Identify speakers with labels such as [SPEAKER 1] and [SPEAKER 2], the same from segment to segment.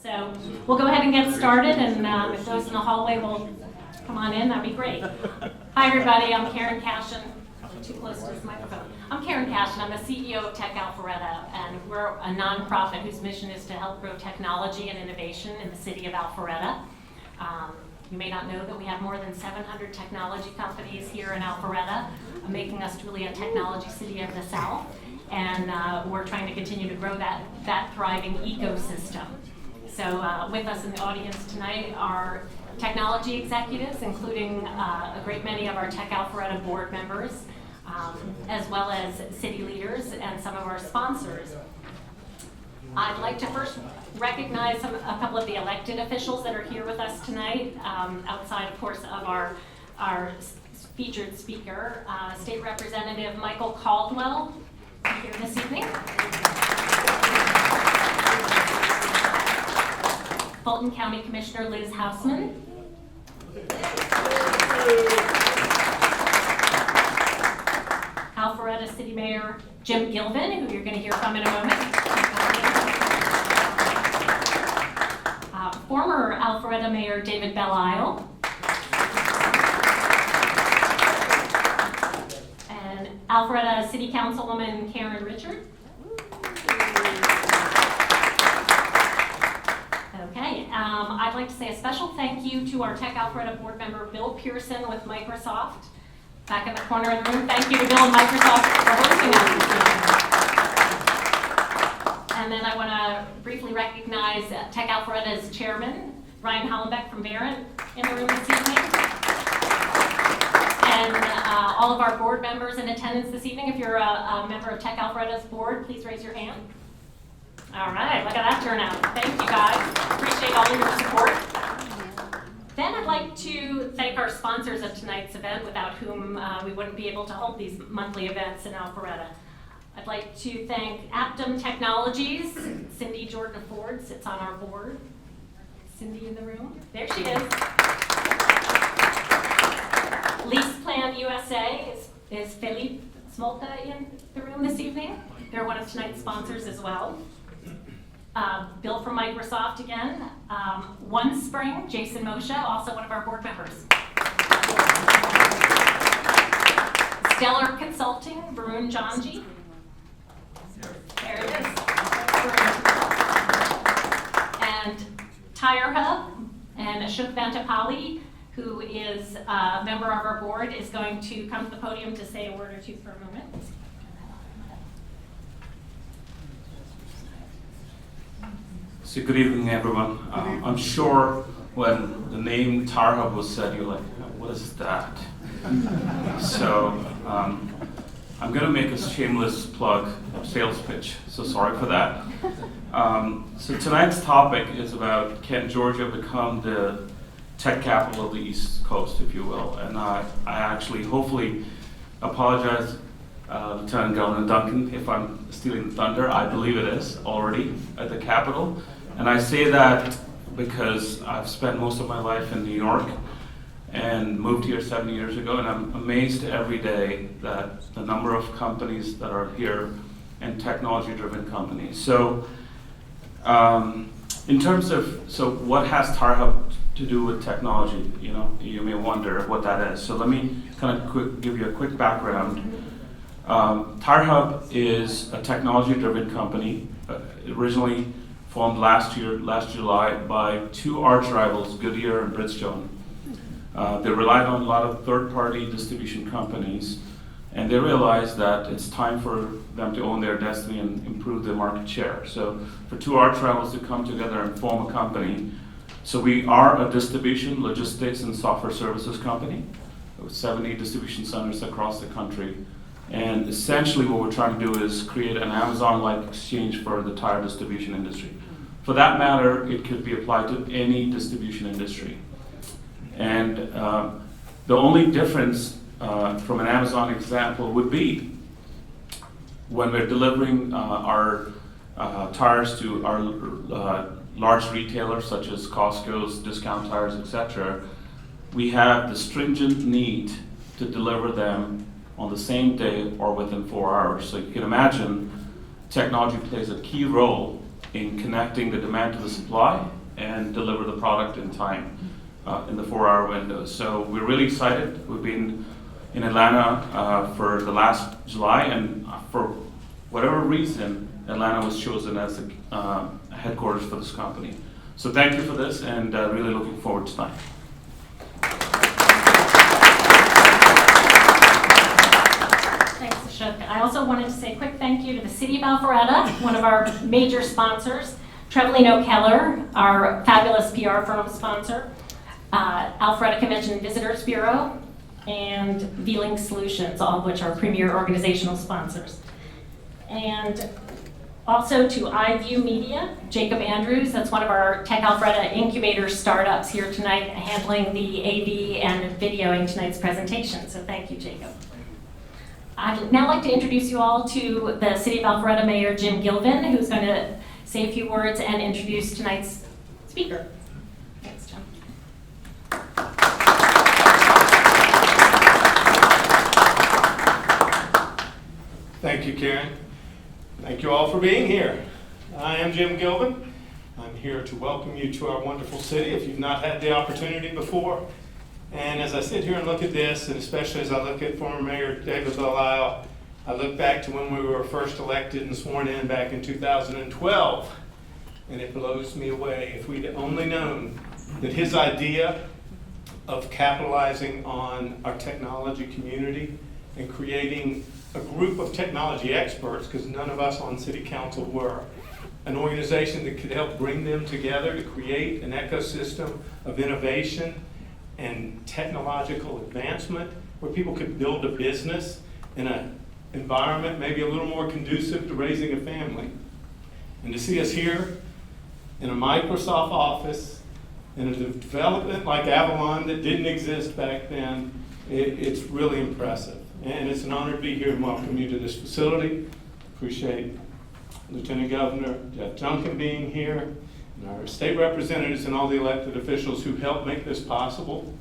[SPEAKER 1] So we'll go ahead and get started, and if those in the hallway will come on in, that'd be great. Hi everybody, I'm Karen Cashin. Too close to this microphone. I'm Karen Cashin. I'm the CEO of Tech Alpharetta, and we're a nonprofit whose mission is to help grow technology and innovation in the city of Alpharetta. You may not know that we have more than 700 technology companies here in Alpharetta, making us truly a technology city of the South, and we're trying to continue to grow that thriving ecosystem. So with us in the audience tonight are technology executives, including a great many of our Tech Alpharetta board members, as well as city leaders and some of our sponsors. I'd like to first recognize a couple of the elected officials that are here with us tonight, outside, of course, of our featured speaker, State Representative Michael Caldwell, here this evening. Fulton County Commissioner Liz Hausman. Alpharetta City Mayor Jim Gilvin, who you're going to hear from in a moment. Former Alpharetta Mayor David Belle-Isle. And Alpharetta City Councilwoman Karen Richard. Okay, I'd like to say a special thank you to our Tech Alpharetta board member Bill Pearson with Microsoft. Back in the corner of the room, thank you to Bill and Microsoft for hosting us this evening. And then I want to briefly recognize Tech Alpharetta's chairman, Ryan Hollenbeck from Barron, in the room this evening. And all of our board members in attendance this evening. If you're a member of Tech Alpharetta's board, please raise your hand. All right, look at that turnout. Thank you guys. Appreciate all your support. Then I'd like to thank our sponsors of tonight's event, without whom we wouldn't be able to hold these monthly events in Alpharetta. I'd like to thank Aptum Technologies. Cindy Jordan Ford sits on our board. Cindy in the room? There she is. Lease Plan USA is Philippe Smolka in the room this evening. They're one of tonight's sponsors as well. Bill from Microsoft again. OneSpring, Jason Moshe, also one of our board members. Stellar Consulting, Varun Janji. There it is. And Tire Hub and Ashok Vantapalli, who is a member of our board, is going to come to the podium to say a word or two for a moment.
[SPEAKER 2] So good evening, everyone. I'm sure when the name Tire Hub was said, you're like, what is that? So I'm going to make a shameless plug, sales pitch, so sorry for that. So tonight's topic is about, can Georgia become the tech capital of the East Coast, if you will? And I actually hopefully apologize, Lieutenant Governor Duncan, if I'm stealing the thunder. I believe it is already at the Capitol. And I say that because I've spent most of my life in New York and moved here 7 years ago, and I'm amazed every day that the number of companies that are here and technology-driven companies. So in terms of, so what has Tire Hub to do with technology? You know, you may wonder what that is. So let me kind of give you a quick background. Tire Hub is a technology-driven company, originally formed last July by two arch rivals, Goodyear and Bridgestone. They relied on a lot of third-party distribution companies, and they realized that it's time for them to own their destiny and improve their market share. So for two arch rivals to come together and form a company, so we are a distribution, logistics, and software services company with 70 distribution centers across the country. And essentially what we're trying to do is create an Amazon-like exchange for the tire distribution industry. For that matter, it could be applied to any distribution industry. And the only difference from an Amazon example would be when we're delivering our tires to our large retailers such as Costco's, Discount Tires, etc., we have the stringent need to deliver them on the same day or within 4 hours. So you can imagine technology plays a key role in connecting the demand to the supply and deliver the product in time in the 4-hour window. So we're really excited. We've been in Atlanta for the last July, and for whatever reason, Atlanta was chosen as the headquarters for this company. So thank you for this, and really looking forward to tonight.
[SPEAKER 1] Thanks, Ashok. I also wanted to say a quick thank you to the City of Alpharetta, one of our major sponsors, Trevelino Keller, our fabulous PR firm sponsor, Alpharetta Convention and Visitors Bureau, and V-Link Solutions, all of which are premier organizational sponsors. And also to iView Media, Jacob Andrews, that's one of our Tech Alpharetta incubator startups here tonight, handling the AV and videoing tonight's presentation. So thank you, Jacob. I'd now like to introduce you all to the City of Alpharetta Mayor Jim Gilvin, who's going to say a few words and introduce tonight's speaker. Thanks, Jim.
[SPEAKER 3] Thank you, Karen. Thank you all for being here. I am Jim Gilvin. I'm here to welcome you to our wonderful city if you've not had the opportunity before. And as I sit here and look at this, and especially as I look at former Mayor David Belisle, I look back to when we were first elected and sworn in back in 2012, and it blows me away. If we'd only known that his idea of capitalizing on our technology community and creating a group of technology experts, because none of us on City Council were, an organization that could help bring them together to create an ecosystem of innovation and technological advancement where people could build a business in an environment maybe a little more conducive to raising a family. And to see us here in a Microsoft office, in a development like Avalon that didn't exist back then, it's really impressive. And it's an honor to be here and welcome you to this facility. Appreciate Lieutenant Governor Geoff Duncan being here, and our state representatives and all the elected officials who helped make this possible.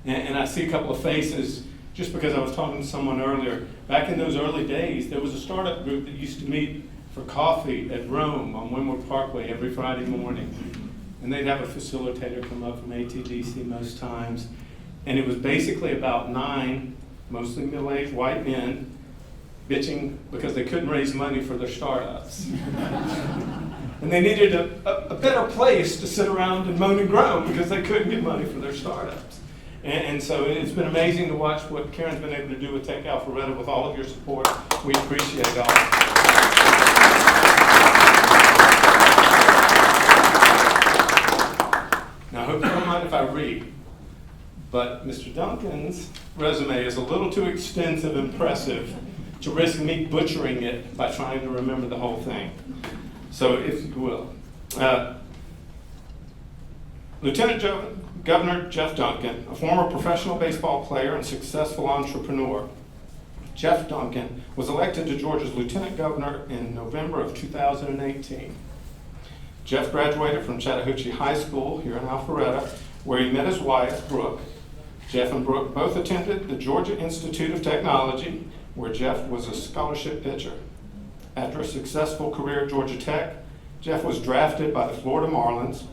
[SPEAKER 3] And I see a couple of faces just because I was talking to someone earlier. Back in those early days, there was a startup group that used to meet for coffee at Rome on Windward Parkway every Friday morning. And they'd have a facilitator come up from ATDC most times. And it was basically about 9 mostly middle-aged white men bitching because they couldn't raise money for their startups. And they needed a better place to sit around and moan and groan because they couldn't get money for their startups. And so it's been amazing to watch what Karen's been able to do with Tech Alpharetta with all of your support. We appreciate it all. Now I hope you don't mind if I read, but Mr. Duncan's resume is a little too extensive and impressive to risk me butchering it by trying to remember the whole thing. So if you will. Lieutenant Governor Geoff Duncan, a former professional baseball player and successful entrepreneur. Geoff Duncan was elected to Georgia's Lieutenant Governor in November of 2018. Geoff graduated from Chattahoochee High School here in Alpharetta, where he met his wife, Brooke. Geoff and Brooke both attended the Georgia Institute of Technology, where Geoff was a scholarship pitcher. After a successful career at Georgia Tech, Geoff was drafted by the Florida Marlins.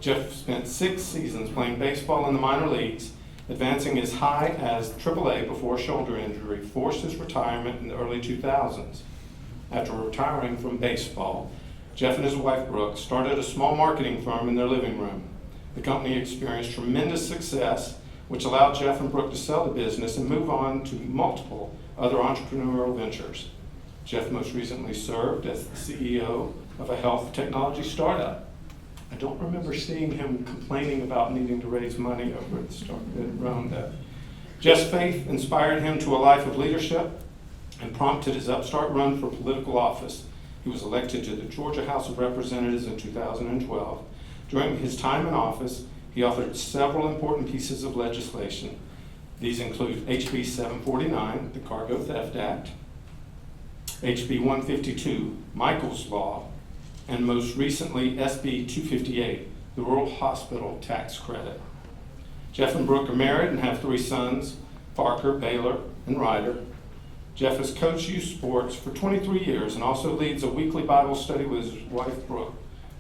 [SPEAKER 3] Geoff spent 6 seasons playing baseball in the minor leagues, advancing as high as AAA before a shoulder injury forced his retirement in the early 2000s. After retiring from baseball, Geoff and his wife Brooke started a small marketing firm in their living room. The company experienced tremendous success, which allowed Geoff and Brooke to sell the business and move on to multiple other entrepreneurial ventures. Geoff most recently served as the CEO of a health technology startup. I don't remember seeing him complaining about needing to raise money over at the start at Rome though. Geoff's faith inspired him to a life of leadership and prompted his upstart run for political office. He was elected to the Georgia House of Representatives in 2012. During his time in office, he authored several important pieces of legislation. These include HB 749, the Cargo Theft Act, HB 152, Michael's Law, and most recently SB 258, the Rural Hospital Tax Credit. Geoff and Brooke are married and have 3 sons, Parker, Baylor, and Ryder. Geoff has coached youth sports for 23 years and also leads a weekly Bible study with his wife, Brooke.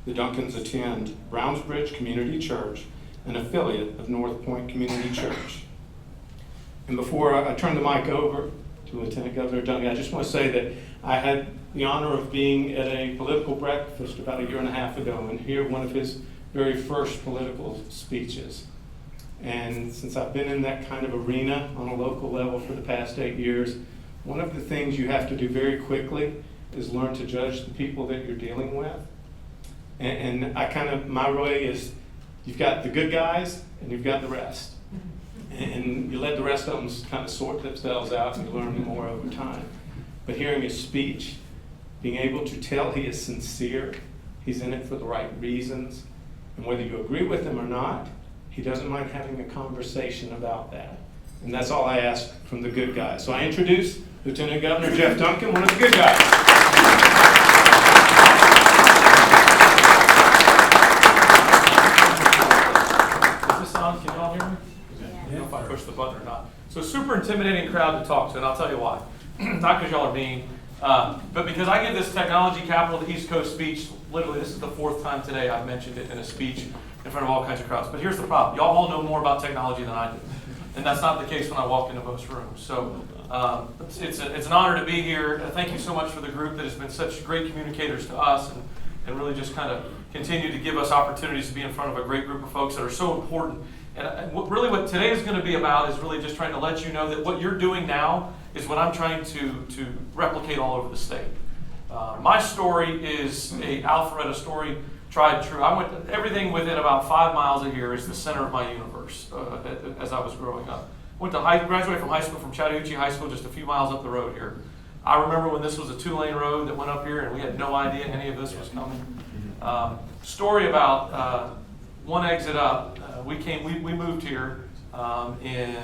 [SPEAKER 3] The Duncans attend Brownsbridge Community Church, an affiliate of North Point Community Church. And before I turn the mic over to Lieutenant Governor Duncan, I just want to say that I had the honor of being at a political breakfast about a year and a half ago and hear one of his very first political speeches. And since I've been in that kind of arena on a local level for the past 8 years, one of the things you have to do very quickly is learn to judge the people that you're dealing with. And my way is, you've got the good guys and you've got the rest. And you let the rest of them kind of sort themselves out and you learn more over time. But hearing his speech, being able to tell he is sincere, he's in it for the right reasons, and whether you agree with him or not, he doesn't mind having a conversation about that. And that's all I ask from the good guys. So I introduce Lieutenant Governor Geoff Duncan, one of the good guys.
[SPEAKER 4] Is this on? Can you all hear me? I don't know if I push the button or not. So super intimidating crowd to talk to, and I'll tell you why. Not because y'all are mean, but because I give this Technology Capital of the East Coast speech. Literally, this is the 4th time today I've mentioned it in a speech in front of all kinds of crowds. But here's the problem. Y'all all know more about technology than I do. And that's not the case when I walk into most rooms. So it's an honor to be here. Thank you so much for the group that has been such great communicators to us and really just kind of continue to give us opportunities to be in front of a great group of folks that are so important. And what today is going to be about is really just trying to let you know that what you're doing now is what I'm trying to replicate all over the state. My story is a Alpharetta story, tried and true. Everything within about 5 miles of here is the center of my universe as I was growing up. Graduated from high school from Chattahoochee High School, just a few miles up the road here. I remember when this was a 2-lane road that went up here and we had no idea any of this was coming. Story about one exit up. We moved here in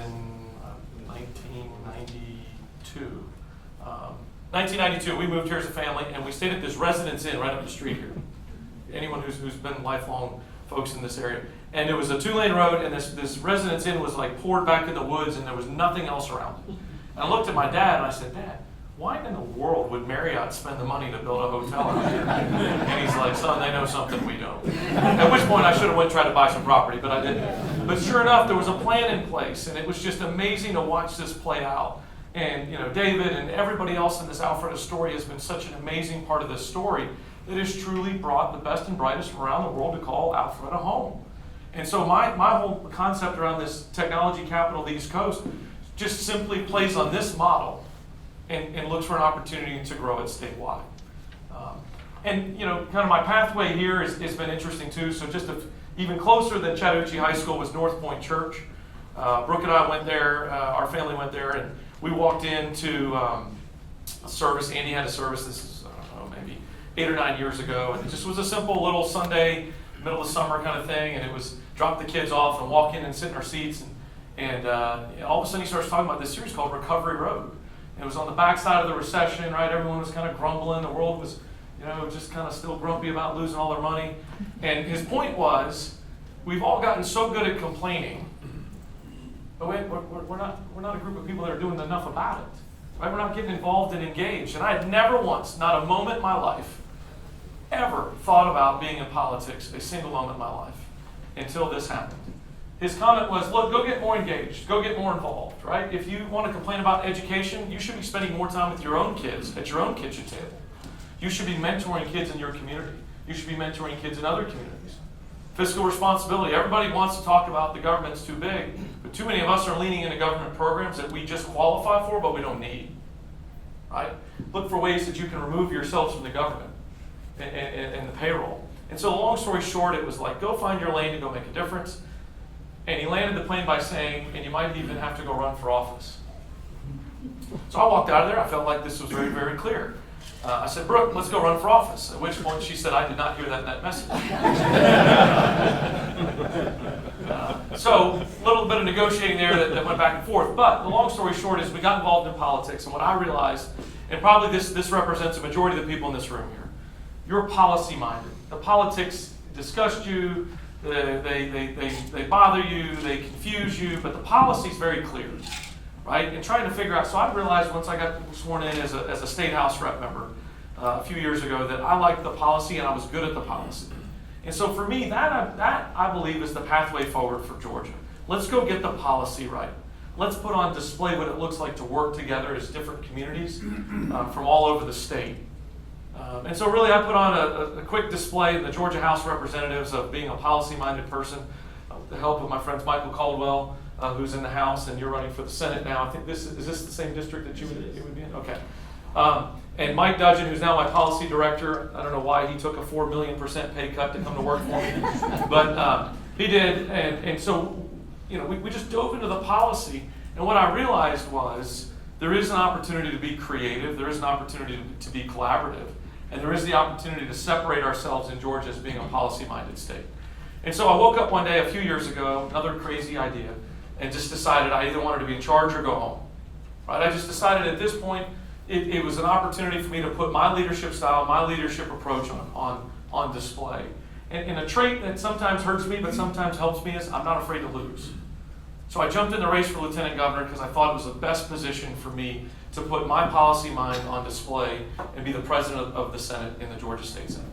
[SPEAKER 4] 1992. 1992, we moved here as a family, and we stayed at this Residence Inn right up the street here. Anyone who's been lifelong folks in this area. And it was a 2-lane road, and this Residence Inn was like poured back in the woods, and there was nothing else around it. And I looked at my dad, and I said, Dad, why in the world would Marriott spend the money to build a hotel out here? And he's like, son, they know something we don't. At which point I should have went and tried to buy some property, but I didn't. But sure enough, there was a plan in place, and it was just amazing to watch this play out. And David and everybody else in this Alpharetta story has been such an amazing part of this story that has truly brought the best and brightest from around the world to call Alpharetta home. And so my whole concept around this Technology Capital of the East Coast just simply plays on this model and looks for an opportunity to grow it statewide. Kind of my pathway here has been interesting too. So just even closer than Chattahoochee High School was North Point Church. Brooke and I went there, our family went there, and we walked into a service. Andy had a service, this is, I don't know, maybe 8 or 9 years ago, and it just was a simple little Sunday, middle of summer kind of thing, and it was drop the kids off and walk in and sit in our seats, and all of a sudden he starts talking about this series called Recovery Road. And it was on the backside of the recession, right? Everyone was kind of grumbling, the world was, just kind of still grumpy about losing all their money. And his point was, we've all gotten so good at complaining, but we're not a group of people that are doing enough about it. Right? We're not getting involved and engaged. And I had never once, not a moment in my life, ever thought about being in politics, a single moment in my life, until this happened. His comment was, look, go get more engaged, go get more involved, right? If you want to complain about education, you should be spending more time with your own kids at your own kitchen table. You should be mentoring kids in your community. You should be mentoring kids in other communities. Fiscal responsibility. Everybody wants to talk about the government's too big, but too many of us are leaning into government programs that we just qualify for, but we don't need, right? Look for ways that you can remove yourselves from the government and the payroll. And so long story short, it was like, go find your lane and go make a difference. And he landed the plane by saying, and you might even have to go run for office. So I walked out of there. I felt like this was very, very clear. I said, Brooke, let's go run for office. At which point she said, I did not hear that message. So a little bit of negotiating there that went back and forth. But the long story short is we got involved in politics. And what I realized, and probably this represents a majority of the people in this room here, you're policy-minded. The politics disgust you. They bother you, they confuse you, but the policy is very clear. right? And trying to figure out, so I realized once I got sworn in as a state house rep member a few years ago that I liked the policy and I was good at the policy. And so for me, that I believe is the pathway forward for Georgia. Let's go get the policy right. Let's put on display what it looks like to work together as different communities from all over the state. And so really I put on a quick display in the Georgia House of Representatives of being a policy-minded person with the help of my friends Michael Caldwell, who's in the House, and you're running for the Senate now. I think is this the same district that you would be in? Okay. And Mike Dudgeon, who's now my policy director, I don't know why he took a 4 million% pay cut to come to work for me, but he did. And so, we just dove into the policy. And what I realized was there is an opportunity to be creative, there is an opportunity to be collaborative, and there is the opportunity to separate ourselves in Georgia as being a policy-minded state. And so I woke up one day a few years ago, another crazy idea, and just decided I either wanted to be in charge or go home. Right? I just decided at this point it was an opportunity for me to put my leadership style, my leadership approach on display. And a trait that sometimes hurts me but sometimes helps me is I'm not afraid to lose. So I jumped in the race for lieutenant governor because I thought it was the best position for me to put my policy mind on display and be the president of the Senate in the Georgia State Senate.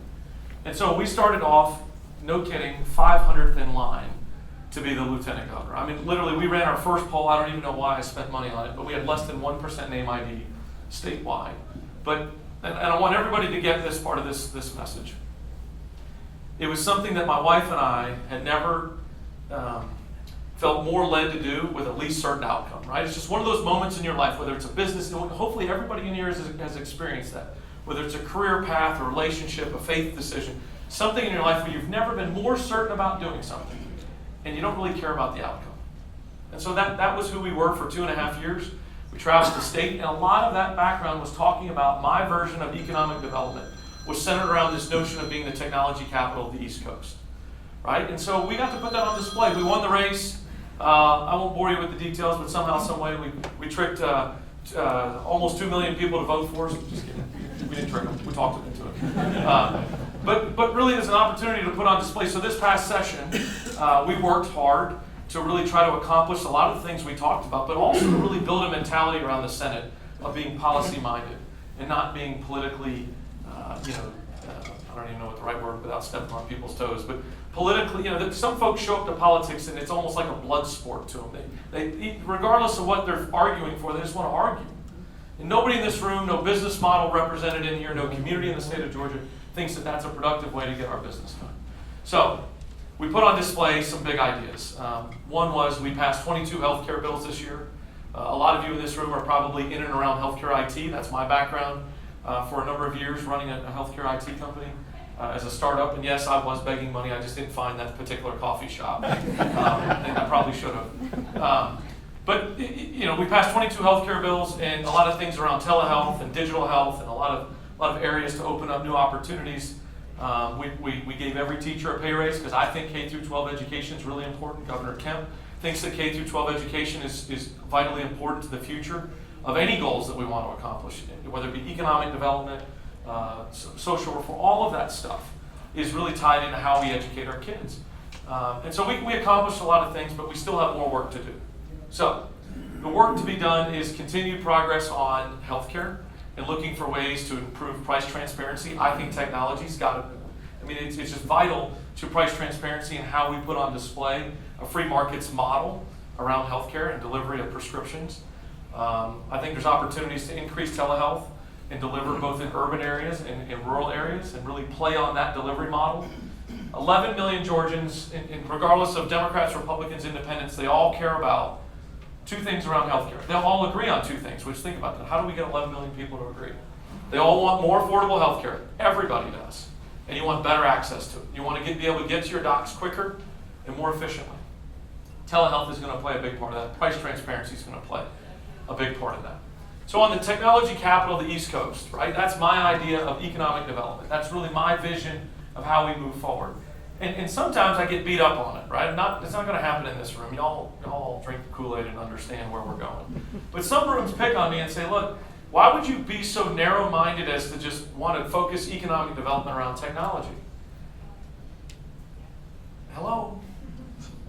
[SPEAKER 4] And so we started off, no kidding, 500th in line to be the lieutenant governor. I mean, literally, we ran our first poll. I don't even know why I spent money on it, but we had less than 1% name ID statewide. And I want everybody to get this part of this message. It was something that my wife and I had never felt more led to do with at least certain outcome, right? It's just one of those moments in your life, whether it's a business, and hopefully everybody in here has experienced that, whether it's a career path, a relationship, a faith decision, something in your life where you've never been more certain about doing something, and you don't really care about the outcome. And so that was who we were for 2.5 years. We traveled the state, and a lot of that background was talking about my version of economic development, was centered around this notion of being the technology capital of the East Coast, right? And so we got to put that on display. We won the race. I won't bore you with the details, but somehow, some way, we tricked almost 2 million people to vote for us. Just kidding. We didn't trick them. We talked them into it. But really, it's an opportunity to put on display. So this past session, we worked hard to really try to accomplish a lot of the things we talked about, but also to really build a mentality around the Senate of being policy-minded and not being politically, I don't even know what the right word without stepping on people's toes, but politically, some folks show up to politics and it's almost like a blood sport to them. They regardless of what they're arguing for, they just want to argue. And nobody in this room, no business model represented in here, no community in the state of Georgia thinks that that's a productive way to get our business done. So we put on display some big ideas. One was we passed 22 healthcare bills this year. A lot of you in this room are probably in and around healthcare IT. That's my background for a number of years running a healthcare IT company as a startup. And yes, I was begging money. I just didn't find that particular coffee shop. And I probably should have. But we passed 22 healthcare bills and a lot of things around telehealth and digital health and a lot of areas to open up new opportunities. We gave every teacher a pay raise because I think K through 12 education is really important. Governor Kemp thinks that K through 12 education is vitally important to the future of any goals that we want to accomplish, whether it be economic development, social reform, all of that stuff is really tied into how we educate our kids. And so we accomplished a lot of things, but we still have more work to do. So the work to be done is continued progress on healthcare and looking for ways to improve price transparency. I think technology's got to, it's just vital to price transparency and how we put on display a free markets model around healthcare and delivery of prescriptions. I think there's opportunities to increase telehealth and deliver both in urban areas and in rural areas and really play on that delivery model. 11 million Georgians, and regardless of Democrats, Republicans, Independents, they all care about two things around healthcare. They'll all agree on two things, which think about that. How do we get 11 million people to agree? They all want more affordable healthcare. Everybody does. And you want better access to it. You want to be able to get to your docs quicker and more efficiently. Telehealth is going to play a big part of that. Price transparency is going to play a big part of that. So on the technology capital of the East Coast, right? That's my idea of economic development. That's really my vision of how we move forward. And sometimes I get beat up on it, right? It's not going to happen in this room. Y'all drink the Kool-Aid and understand where we're going. But some rooms pick on me and say, look, why would you be so narrow-minded as to just want to focus economic development around technology? Hello?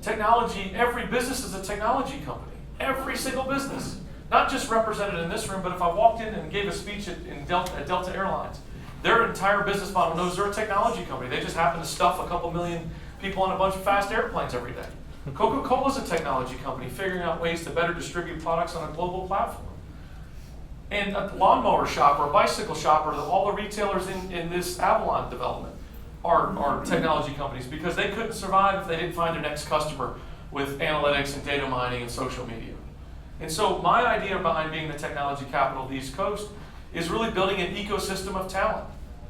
[SPEAKER 4] Technology, every business is a technology company. Every single business. not just represented in this room, but if I walked in and gave a speech at Delta Airlines, their entire business model knows they're a technology company. They just happen to stuff a couple million people on a bunch of fast airplanes every day. Coca-Cola is a technology company figuring out ways to better distribute products on a global platform. And a lawnmower shop or a bicycle shop or all the retailers in this Avalon development are technology companies because they couldn't survive if they didn't find their next customer with analytics and data mining and social media. And so my idea behind being the technology capital of the East Coast is really building an ecosystem of talent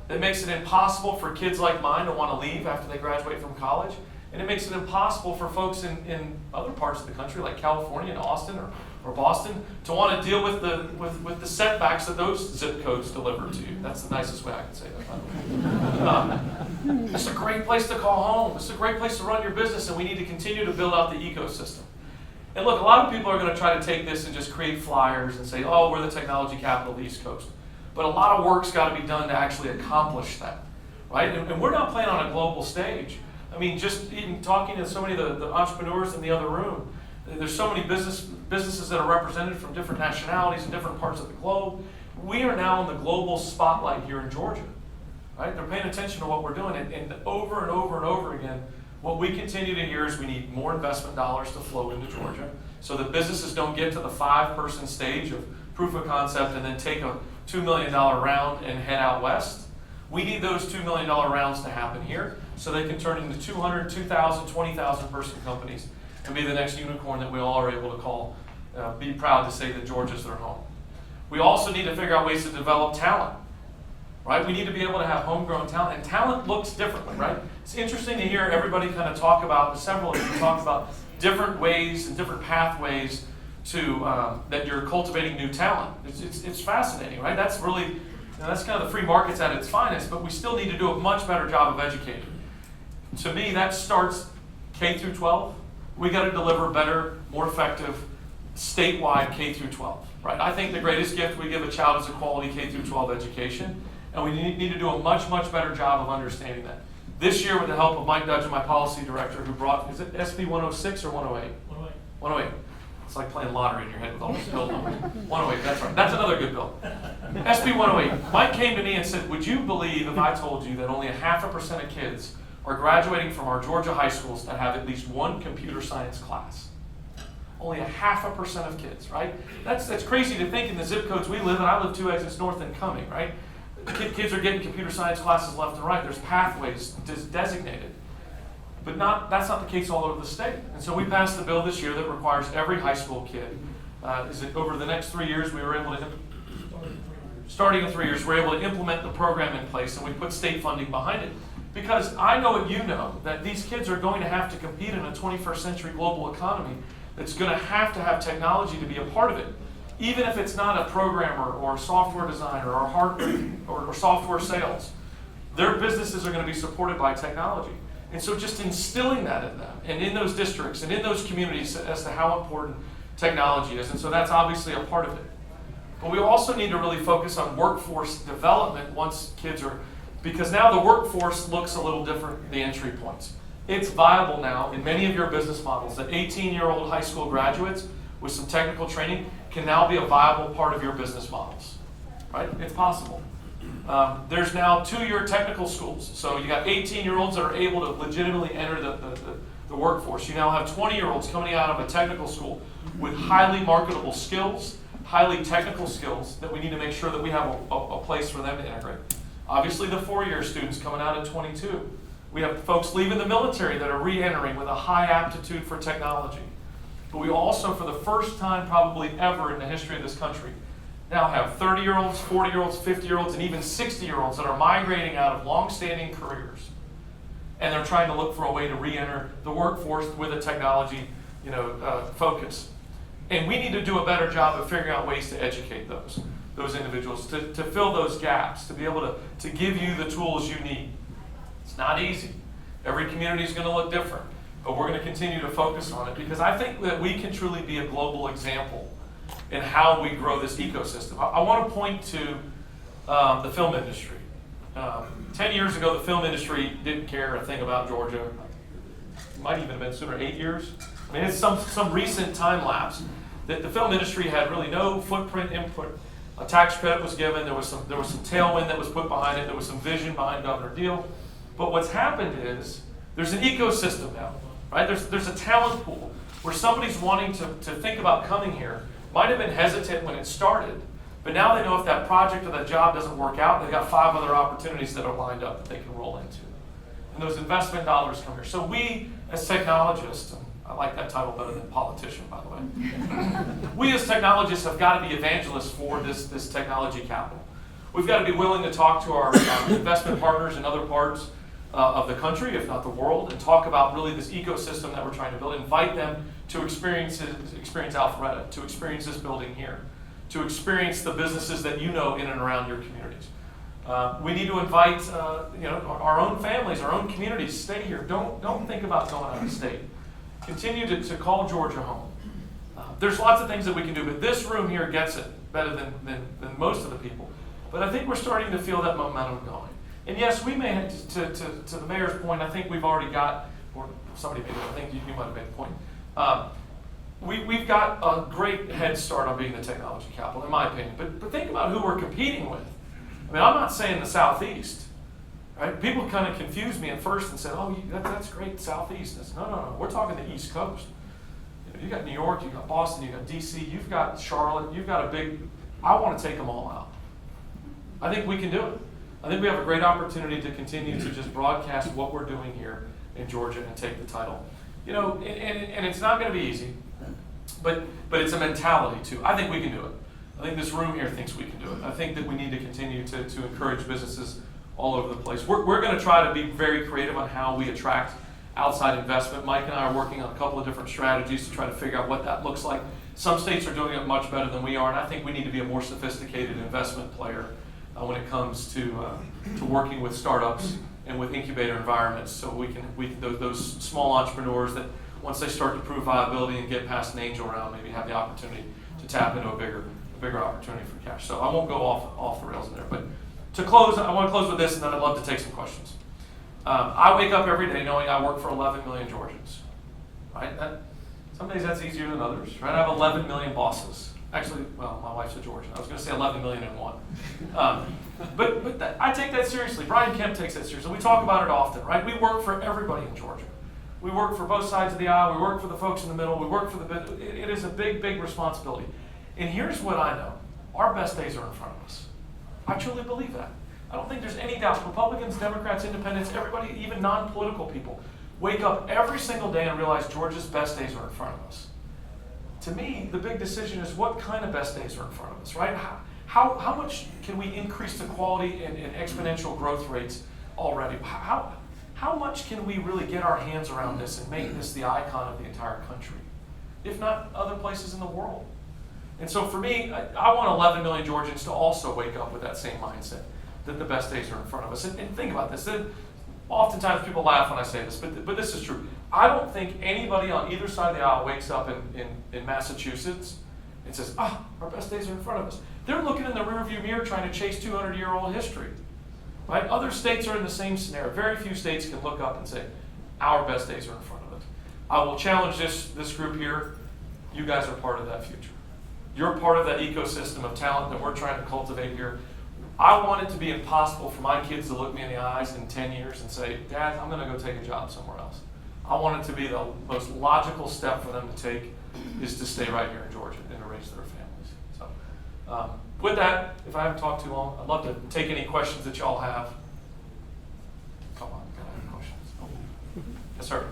[SPEAKER 4] that makes it impossible for kids like mine to want to leave after they graduate from college. And it makes it impossible for folks in other parts of the country, like California and Austin or Boston, to want to deal with the setbacks that those zip codes deliver to you. That's the nicest way I can say that, by the way. It's a great place to call home. It's a great place to run your business, and we need to continue to build out the ecosystem. And look, a lot of people are going to try to take this and just create flyers and say, oh, we're the technology capital of the East Coast. But a lot of work's got to be done to actually accomplish that, right? And we're not playing on a global stage. I mean, just even talking to so many of the entrepreneurs in the other room, there's so many businesses that are represented from different nationalities and different parts of the globe. We are now in the global spotlight here in Georgia, right? They're paying attention to what we're doing. And over and over and over again, what we continue to hear is we need more investment dollars to flow into Georgia so that businesses don't get to the 5-person stage of proof of concept and then take a $2 million round and head out west. We need those $2 million rounds to happen here so they can turn into 200, 2,000, 20,000 person companies and be the next unicorn that we all are able to call, be proud to say that Georgia's their home. We also need to figure out ways to develop talent, right? We need to be able to have homegrown talent, and talent looks differently, right? It's interesting to hear everybody kind of talk about, several of you talk about different ways and different pathways to that you're cultivating new talent. It's fascinating, right? That's really, that's kind of the free markets at its finest, but we still need to do a much better job of educating. To me, that starts K through 12. We got to deliver better, more effective, statewide K through 12, right? I think the greatest gift we give a child is a quality K through 12 education, and we need to do a much, much better job of understanding that. This year, with the help of Mike Dudgeon, my policy director, who brought, is it SB 106 or 108? 108. 108. It's like playing lottery in your head with all these bill numbers. 108, that's right. That's another good bill. SB 108. Mike came to me and said, would you believe if I told you that only 0.5% of kids are graduating from our Georgia high schools that have at least one computer science class? Only 0.5% of kids, right? That's crazy to think in the zip codes we live in. I live 2 exits north and Cumming, right? Kids are getting computer science classes left and right. There's pathways designated. But that's not the case all over the state. And so we passed the bill this year that requires every high school kid, over the next 3 years, we were able to, starting in 3 years, we're able to implement the program in place, and we put state funding behind it. Because I know and you know that these kids are going to have to compete in a 21st century global economy that's going to have technology to be a part of it. Even if it's not a programmer or a software designer or hardware or software sales, their businesses are going to be supported by technology. And so just instilling that in them and in those districts and in those communities as to how important technology is. And so that's obviously a part of it. But we also need to really focus on workforce development once kids are, because now the workforce looks a little different, the entry points. It's viable now in many of your business models that 18-year-old high school graduates with some technical training can now be a viable part of your business models, right? It's possible. There's now 2-year technical schools. So you got 18-year-olds that are able to legitimately enter the workforce. You now have 20-year-olds coming out of a technical school with highly marketable skills, highly technical skills that we need to make sure that we have a place for them to integrate. Obviously, the 4-year students coming out at 22. We have folks leaving the military that are re-entering with a high aptitude for technology. But we also, for the first time probably ever in the history of this country, now have 30-year-olds, 40-year-olds, 50-year-olds, and even 60-year-olds that are migrating out of long-standing careers. And they're trying to look for a way to re-enter the workforce with a technology focus. And we need to do a better job of figuring out ways to educate those individuals, to fill those gaps, to be able to give you the tools you need. It's not easy. Every community is going to look different, but we're going to continue to focus on it because I think that we can truly be a global example in how we grow this ecosystem. I want to point to the film industry. 10 years ago, the film industry didn't care a thing about Georgia. It might even have been sooner, 8 years. I mean, it's some recent time lapse. the film industry had really no footprint input. A tax credit was given. There was some tailwind that was put behind it. There was some vision behind Governor Deal. But what's happened is there's an ecosystem now, right? There's a talent pool where somebody's wanting to think about coming here, might have been hesitant when it started, but now they know if that project or that job doesn't work out, they've got 5 other opportunities that are lined up that they can roll into. And those investment dollars come here. So we, as technologists, and I like that title better than politician, by the way. We as technologists have got to be evangelists for this technology capital. We've got to be willing to talk to our investment partners in other parts of the country, if not the world, and talk about really this ecosystem that we're trying to build. Invite them to experience Alpharetta, to experience this building here, to experience the businesses that you know in and around your communities. We need to invite our own families, our own communities. Stay here. Don't think about going out of state. Continue to call Georgia home. There's lots of things that we can do, but this room here gets it better than most of the people. But I think we're starting to feel that momentum going. And yes, we may have, to the mayor's point, I think we've already got, or somebody made it, I think you might have made the point. We've got a great head start on being the technology capital, in my opinion. But think about who we're competing with. I mean, I'm not saying the Southeast. Right? People kind of confused me at first and said, "Oh, that's great, Southeast." I said, no. We're talking the East Coast. You got New York, you got Boston, you got D.C., you've got Charlotte, you've got a big. I want to take them all out. I think we can do it. I think we have a great opportunity to continue to just broadcast what we're doing here in Georgia and take the title. And it's not going to be easy, but it's a mentality too. I think we can do it. I think this room here thinks we can do it. I think that we need to continue to encourage businesses all over the place. We're going to try to be very creative on how we attract outside investment. Mike and I are working on a couple of different strategies to try to figure out what that looks like. Some states are doing it much better than we are, and I think we need to be a more sophisticated investment player when it comes to working with startups and with incubator environments, so we can those small entrepreneurs that once they start to prove viability and get past an angel round, maybe have the opportunity to tap into a bigger opportunity for cash. So I won't go off the rails in there, but to close, I want to close with this, and then I'd love to take some questions. I wake up every day knowing I work for 11 million Georgians. Right? Some days that's easier than others. Right? I have 11 million bosses. Actually, well, my wife's a Georgian. I was going to say 11 million and one. But I take that seriously. Brian Kemp takes that seriously. We talk about it often, right? We work for everybody in Georgia. We work for both sides of the aisle. We work for the folks in the middle. We work for the it is a big, big responsibility. And here's what I know. Our best days are in front of us. I truly believe that. I don't think there's any doubt. Republicans, Democrats, Independents, everybody, even non-political people, wake up every single day and realize Georgia's best days are in front of us. To me, the big decision is what kind of best days are in front of us, right? How much can we increase the quality and exponential growth rates already? How much can we really get our hands around this and make this the icon of the entire country, if not other places in the world? And so for me, I want 11 million Georgians to also wake up with that same mindset, that the best days are in front of us. And think about this. Oftentimes people laugh when I say this, but this is true. I don't think anybody on either side of the aisle wakes up in Massachusetts and says, our best days are in front of us. They're looking in the rearview mirror trying to chase 200-year-old history. Right? Other states are in the same scenario. Very few states can look up and say, our best days are in front of us. I will challenge this group here. You guys are part of that future. You're part of that ecosystem of talent that we're trying to cultivate here. I want it to be impossible for my kids to look me in the eyes in 10 years and say, Dad, I'm going to go take a job somewhere else. I want it to be the most logical step for them to take is to stay right here in Georgia and to raise their families. So, with that, if I haven't talked too long, I'd love to take any questions that y'all have. Come on, gotta have questions. Yes, sir.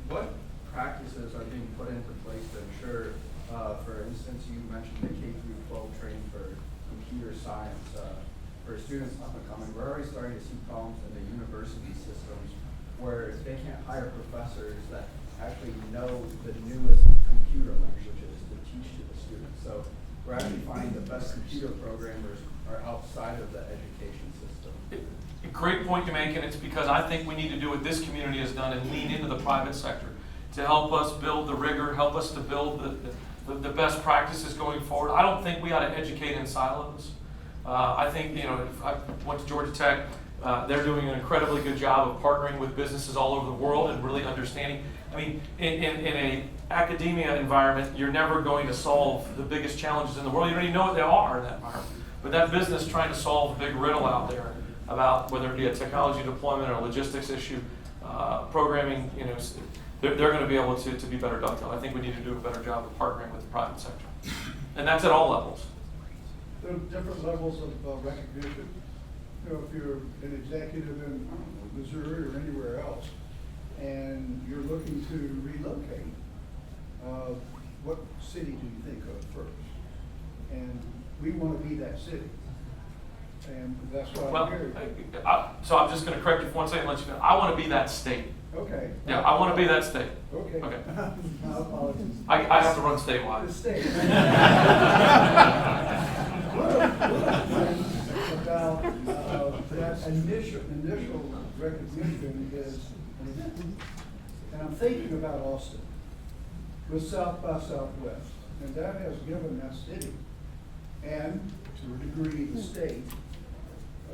[SPEAKER 5] What practices are being put into place to ensure, for instance, you mentioned the K-12 training for computer science for students up and coming. We're already starting to see problems in the university systems where they can't hire professors that actually know the newest computer languages to teach to the students. So we're actually finding the best computer programmers are outside of the education system.
[SPEAKER 4] A great point you make, and it's because I think we need to do what this community has done and lean into the private sector to help us build the rigor, help us to build the best practices going forward. I don't think we ought to educate in silos. I think, if I went to Georgia Tech, they're doing an incredibly good job of partnering with businesses all over the world and really understanding. I mean, in academia environment, you're never going to solve the biggest challenges in the world. You don't even know what they are in that environment. But that business trying to solve a big riddle out there about whether it be a technology deployment or a logistics issue, programming, they're going to be able to be better dovetailed. I think we need to do a better job of partnering with the private sector. And that's at all levels.
[SPEAKER 6] There are different levels of recognition. If you're an executive in, I don't know, Missouri or anywhere else, and you're looking to relocate, what city do you think of first? And we want to be that city. And that's why
[SPEAKER 4] Well,
[SPEAKER 6] I'm here.
[SPEAKER 4] so I'm just going to correct you for 1 second and let you know. I want to be that state.
[SPEAKER 6] Okay.
[SPEAKER 4] Yeah, I want to be that state.
[SPEAKER 6] Okay.
[SPEAKER 4] Okay.
[SPEAKER 6] My apologies.
[SPEAKER 4] I have to run
[SPEAKER 6] The
[SPEAKER 4] statewide.
[SPEAKER 6] state. About that initial recognition is, and I'm thinking about Austin with South by Southwest, and that has given that city, and to a degree the state,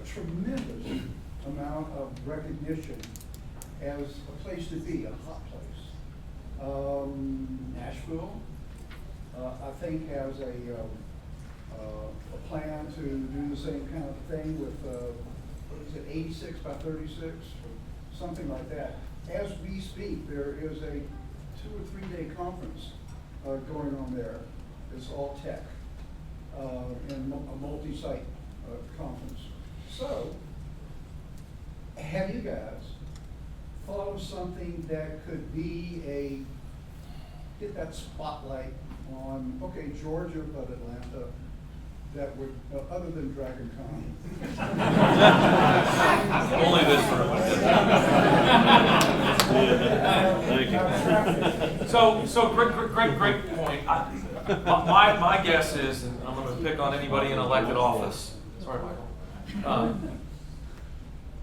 [SPEAKER 6] a tremendous amount of recognition as a place to be, a hot place. Nashville, I think has a plan to do the same kind of thing with, what is it, 86 by 36, or something like that. As we speak, there is a 2 or 3 day conference going on there. It's all tech, and a multi-site conference. So, have you guys thought of something that could be get that spotlight on, okay, Georgia, but Atlanta, that would, other than Dragon Con?
[SPEAKER 4] Only this room.
[SPEAKER 2] Thank you.
[SPEAKER 4] So great point. My guess is, and I'm going to pick on anybody in elected office. Sorry, Michael.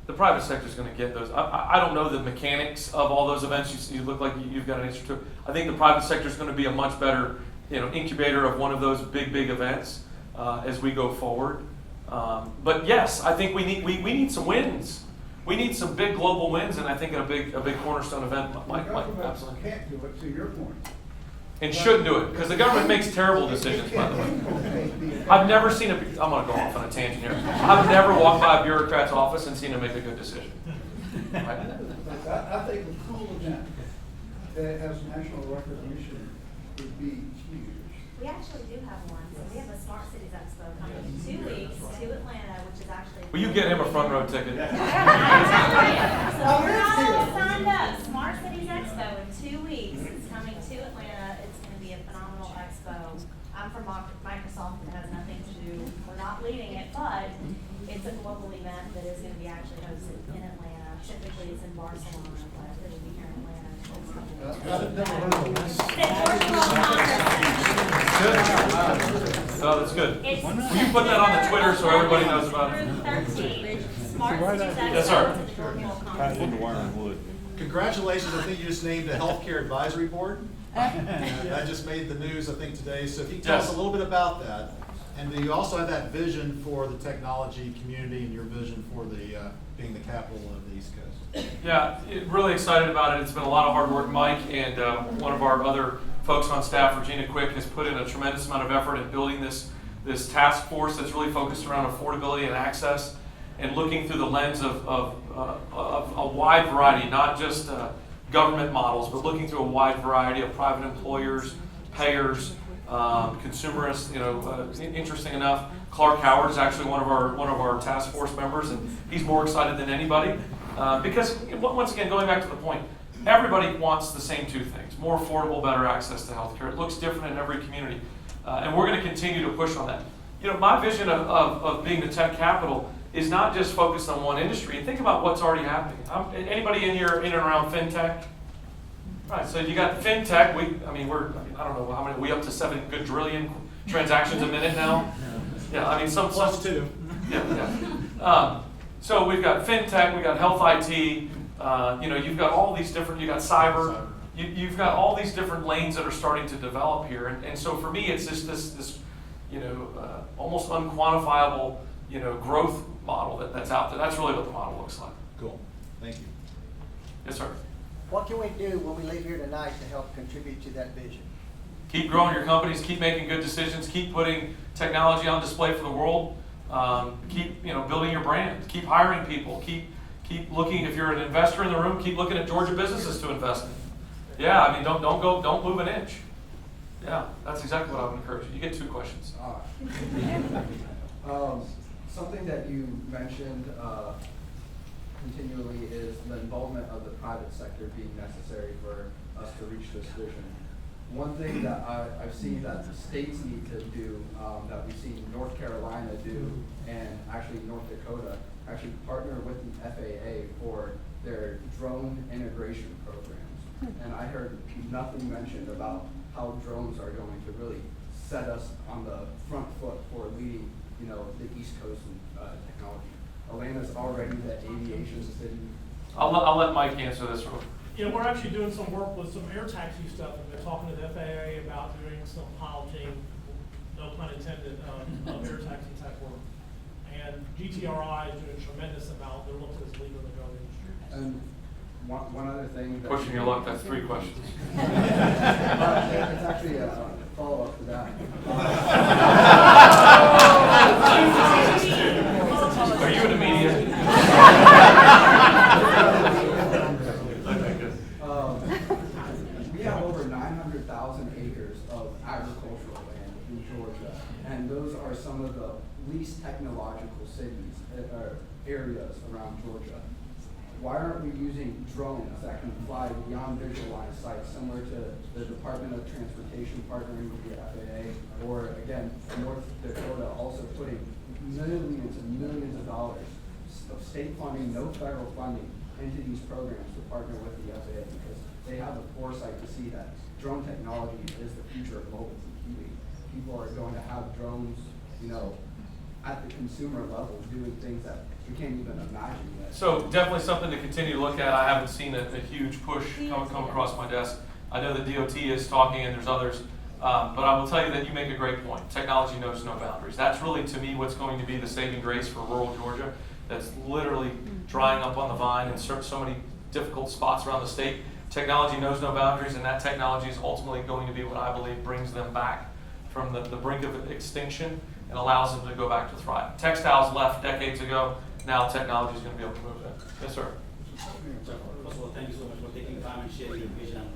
[SPEAKER 4] The private sector is going to get those. I don't know the mechanics of all those events. You look like you've got an answer to it. I think the private sector is going to be a much better, incubator of one of those big events as we go forward. But yes, I think we need some wins. We need some big global wins, and I think a big cornerstone event might absolutely.
[SPEAKER 6] Can't do it, to your point.
[SPEAKER 4] And shouldn't do it, because the government makes terrible decisions, by the way. I've never seen I'm going to go off on a tangent here. I've never walked by a bureaucrat's office and seen him make a good decision. Right?
[SPEAKER 6] I think a cool event that has national recognition would be huge.
[SPEAKER 7] We actually do have one. So we have a Smart Cities Expo coming in 2 weeks to Atlanta, which is actually.
[SPEAKER 4] Will you get him a front row ticket?
[SPEAKER 7] I'm telling you. So we're all signed up. Smart Cities Expo in 2 weeks. It's coming to Atlanta. It's going to be a phenomenal expo. I'm from Microsoft. It has nothing to do. We're not leading it, but it's a global event that is going to be actually hosted in Atlanta. Typically, it's in Barcelona, but it'll be here in Atlanta.
[SPEAKER 4] Oh, that's good.
[SPEAKER 7] It's
[SPEAKER 4] Will you put that on the Twitter so everybody knows about it?
[SPEAKER 7] Smart Cities Expo.
[SPEAKER 4] Yes, sir.
[SPEAKER 7] It's a virtual conference.
[SPEAKER 8] Congratulations, I think you just named a healthcare advisory board. That just made the news, I think, today. So if you can tell us a little bit about that. And you also have that vision for the technology community and your vision for the being the capital of the East Coast.
[SPEAKER 4] Yeah, really excited about it. It's been a lot of hard work. Mike and one of our other folks on staff, Regina Quick, has put in a tremendous amount of effort in building this task force that's really focused around affordability and access and looking through the lens of a wide variety, not just government models, but looking through a wide variety of private employers, payers, consumerists. Interesting enough, Clark Howard is actually one of our task force members, and he's more excited than anybody because once again, going back to the point, everybody wants the same two things: more affordable, better access to healthcare. It looks different in every community, and we're going to continue to push on that. My vision of being the tech capital is not just focused on one industry. And think about what's already happening. Anybody in here in and around fintech? Right. So you got fintech. I don't know how many. We up to 7 quadrillion transactions a minute now. Yeah. I mean some
[SPEAKER 8] Plus 2.
[SPEAKER 4] Yeah. So we've got fintech. We got health IT. You've got all these different. You got cyber. You've got all these different lanes that are starting to develop here. And so for me, it's just this almost unquantifiable growth model that's out there. That's really what the model looks like.
[SPEAKER 8] Cool. Thank you.
[SPEAKER 4] Yes, sir.
[SPEAKER 9] What can we do when we leave here tonight to help contribute to that vision?
[SPEAKER 4] Keep growing your companies, keep making good decisions, keep putting technology on display for the world, keep building your brand, keep hiring people, keep looking. If you're an investor in the room, keep looking at Georgia businesses to invest in. Yeah, I mean, don't move an inch. Yeah, that's exactly what I would encourage you. You get 2 questions.
[SPEAKER 5] Something that you mentioned continually is the involvement of the private sector being necessary for us to reach this vision. One thing that I've seen that the states need to do, that we've seen North Carolina do, and actually North Dakota, actually partner with the FAA for their drone integration programs. And I heard nothing mentioned about how drones are going to really set us on the front foot for leading, the East Coast in technology. Atlanta's already the aviation city.
[SPEAKER 4] I'll let Mike answer this one.
[SPEAKER 10] Yeah, we're actually doing some work with some air taxi stuff, and we're talking to the FAA about doing some piloting, no pun intended, of air taxi type work. And GTRI is doing a tremendous amount. They're looked at as leader in the drone industry.
[SPEAKER 5] And one other thing.
[SPEAKER 4] Pushing your luck, that's 3 questions.
[SPEAKER 5] It's actually a follow-up to that.
[SPEAKER 4] Are you in the media?
[SPEAKER 5] We have over 900,000 acres of agricultural land in Georgia, and those are some of the least technological cities or areas around Georgia. Why aren't we using drones that can fly beyond visual line of sight, similar to the Department of Transportation partnering with the FAA, or again, North Dakota also putting millions and millions of dollars of state funding, no federal funding, into these programs to partner with the FAA, because they have the foresight to see that drone technology is the future of mobile computing. People are going to have drones, at the consumer level, doing things that we can't even imagine yet.
[SPEAKER 4] So definitely something to continue to look at. I haven't seen a huge push come across my desk. I know the DOT is talking and there's others, but I will tell you that you make a great point. Technology knows no boundaries. That's really, to me, what's going to be the saving grace for rural Georgia. That's literally drying up on the vine in so many difficult spots around the state. Technology knows no boundaries, and that technology is ultimately going to be what I believe brings them back from the brink of extinction and allows them to go back to thrive. Textiles left decades ago. Now technology is going to be able to move that. Yes, sir.
[SPEAKER 11] First of all, thank you so much for taking time and sharing your vision.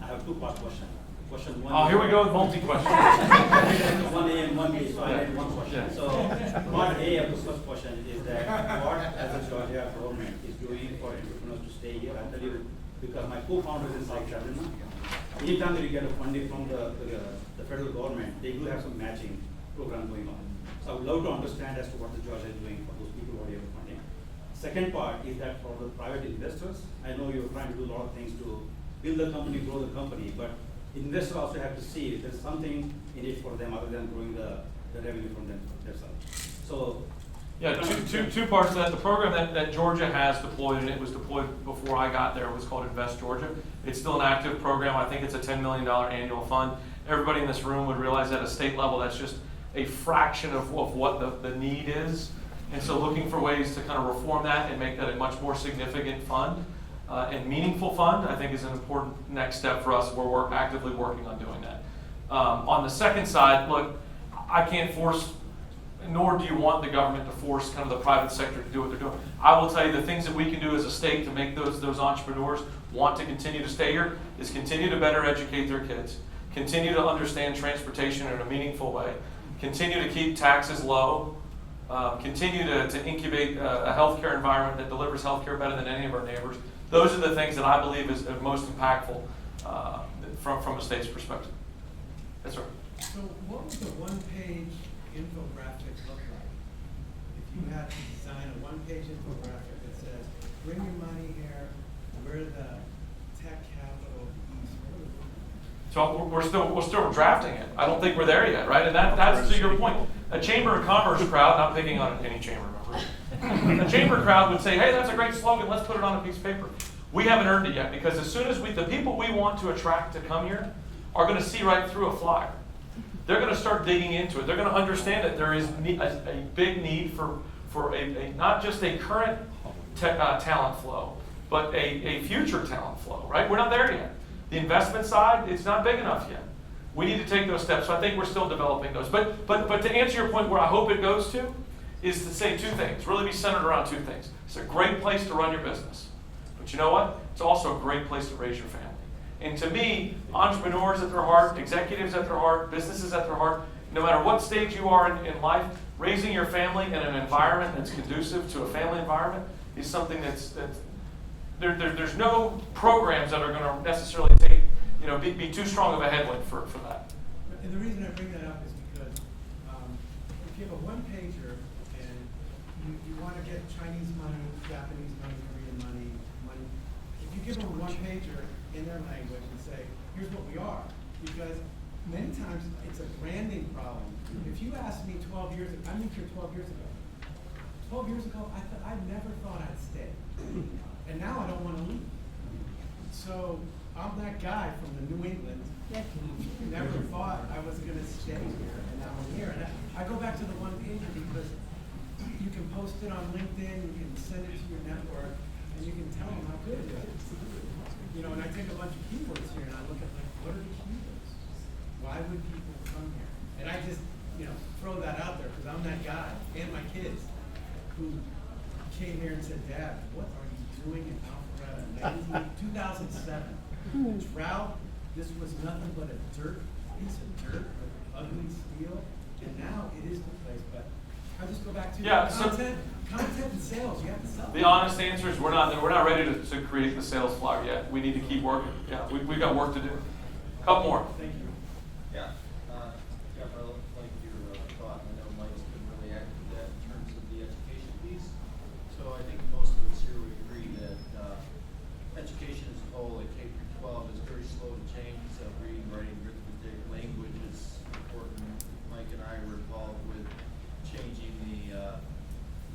[SPEAKER 11] I have 2-part question. Question 1.
[SPEAKER 4] Oh, here we go with multi-questions.
[SPEAKER 11] 1A and 1B, so I had 1 question.
[SPEAKER 4] Yeah.
[SPEAKER 11] So part A of the first question is that what as a Georgia government is doing for entrepreneurs to stay here. I'll tell you, because my co-founder is in South Carolina. Anytime that you get a funding from the federal government, they do have some matching program going on. So I would love to understand as to what the Georgia is doing for those people who are here funding. Second part is that for the private investors, I know you're trying to do a lot of things to build the company, grow the company, but investors also have to see if there's something in it for them other than growing the revenue from themselves. So
[SPEAKER 4] yeah, two parts to that. The program that Georgia has deployed, and it was deployed before I got there, was called Invest Georgia. It's still an active program. I think it's a $10 million annual fund. Everybody in this room would realize at a state level that's just a fraction of what the need is. And so looking for ways to kind of reform that and make that a much more significant fund and meaningful fund, I think is an important next step for us. We're actively working on doing that. On the second side, look, I can't force, nor do you want the government to force kind of the private sector to do what they're doing. I will tell you the things that we can do as a state to make those entrepreneurs want to continue to stay here is continue to better educate their kids, continue to understand transportation in a meaningful way, continue to keep taxes low, continue to incubate a healthcare environment that delivers healthcare better than any of our neighbors. Those are the things that I believe is most impactful from a state's perspective. Yes, sir.
[SPEAKER 12] So what would the one-page infographic look like? If you had to design a one-page infographic that says, bring your money here, we're the tech capital of the East.
[SPEAKER 4] So we're still drafting it. I don't think we're there yet, right? And that's to your point. A Chamber of Commerce crowd, not picking on any chamber member, a chamber crowd would say, hey, that's a great slogan, let's put it on a piece of paper. We haven't earned it yet, because as soon as the people we want to attract to come here are going to see right through a flyer. They're going to start digging into it. They're going to understand that there is a big need for not just a current talent flow, but a future talent flow, right? We're not there yet. The investment side, it's not big enough yet. We need to take those steps. So I think we're still developing those. But to answer your point, where I hope it goes to is to say two things, really be centered around two things. It's a great place to run your business. But you know what? It's also a great place to raise your family. And to me, entrepreneurs at their heart, executives at their heart, businesses at their heart, no matter what stage you are in life, raising your family in an environment that's conducive to a family environment is something there's no programs that are going to necessarily take, be too strong of a headwind for that.
[SPEAKER 12] And the reason I bring that up is because if you have a one-pager and you want to get Chinese money, Japanese money, Korean money, if you give them a one-pager in their language and say, here's what we are, because many times it's a branding problem. If you asked me 12 years ago, I moved here 12 years ago. 12 years ago, I never thought I'd stay. And now I don't want to leave. So I'm that guy from the New England who never thought I was going to stay here, and now I'm here. And I go back to the one pager because you can post it on LinkedIn, you can send it to your network, and you can tell them how good it is. And I take a bunch of keywords here and I look at what are the keywords? Why would people come here? And I just, throw that out there because I'm that guy and my kids who came here and said, Dad, what are you doing in Alpharetta? 2007. The drought, this was nothing but a piece of dirt with ugly steel, and now it is the place. But I'll just go back to content and sales. You have to sell.
[SPEAKER 4] The honest answer is we're not ready to create the sales flyer yet. We need to keep working. Yeah, we've got work to do. Couple more.
[SPEAKER 12] Thank you.
[SPEAKER 13] Yeah. Geoff, I like your thought. I know Mike's been really active with that in terms of the education piece. So I think most of us here would agree that education as a whole, like K through 12, is very slow to change. So reading, writing, arithmetic, language is important. Mike and I were involved with changing the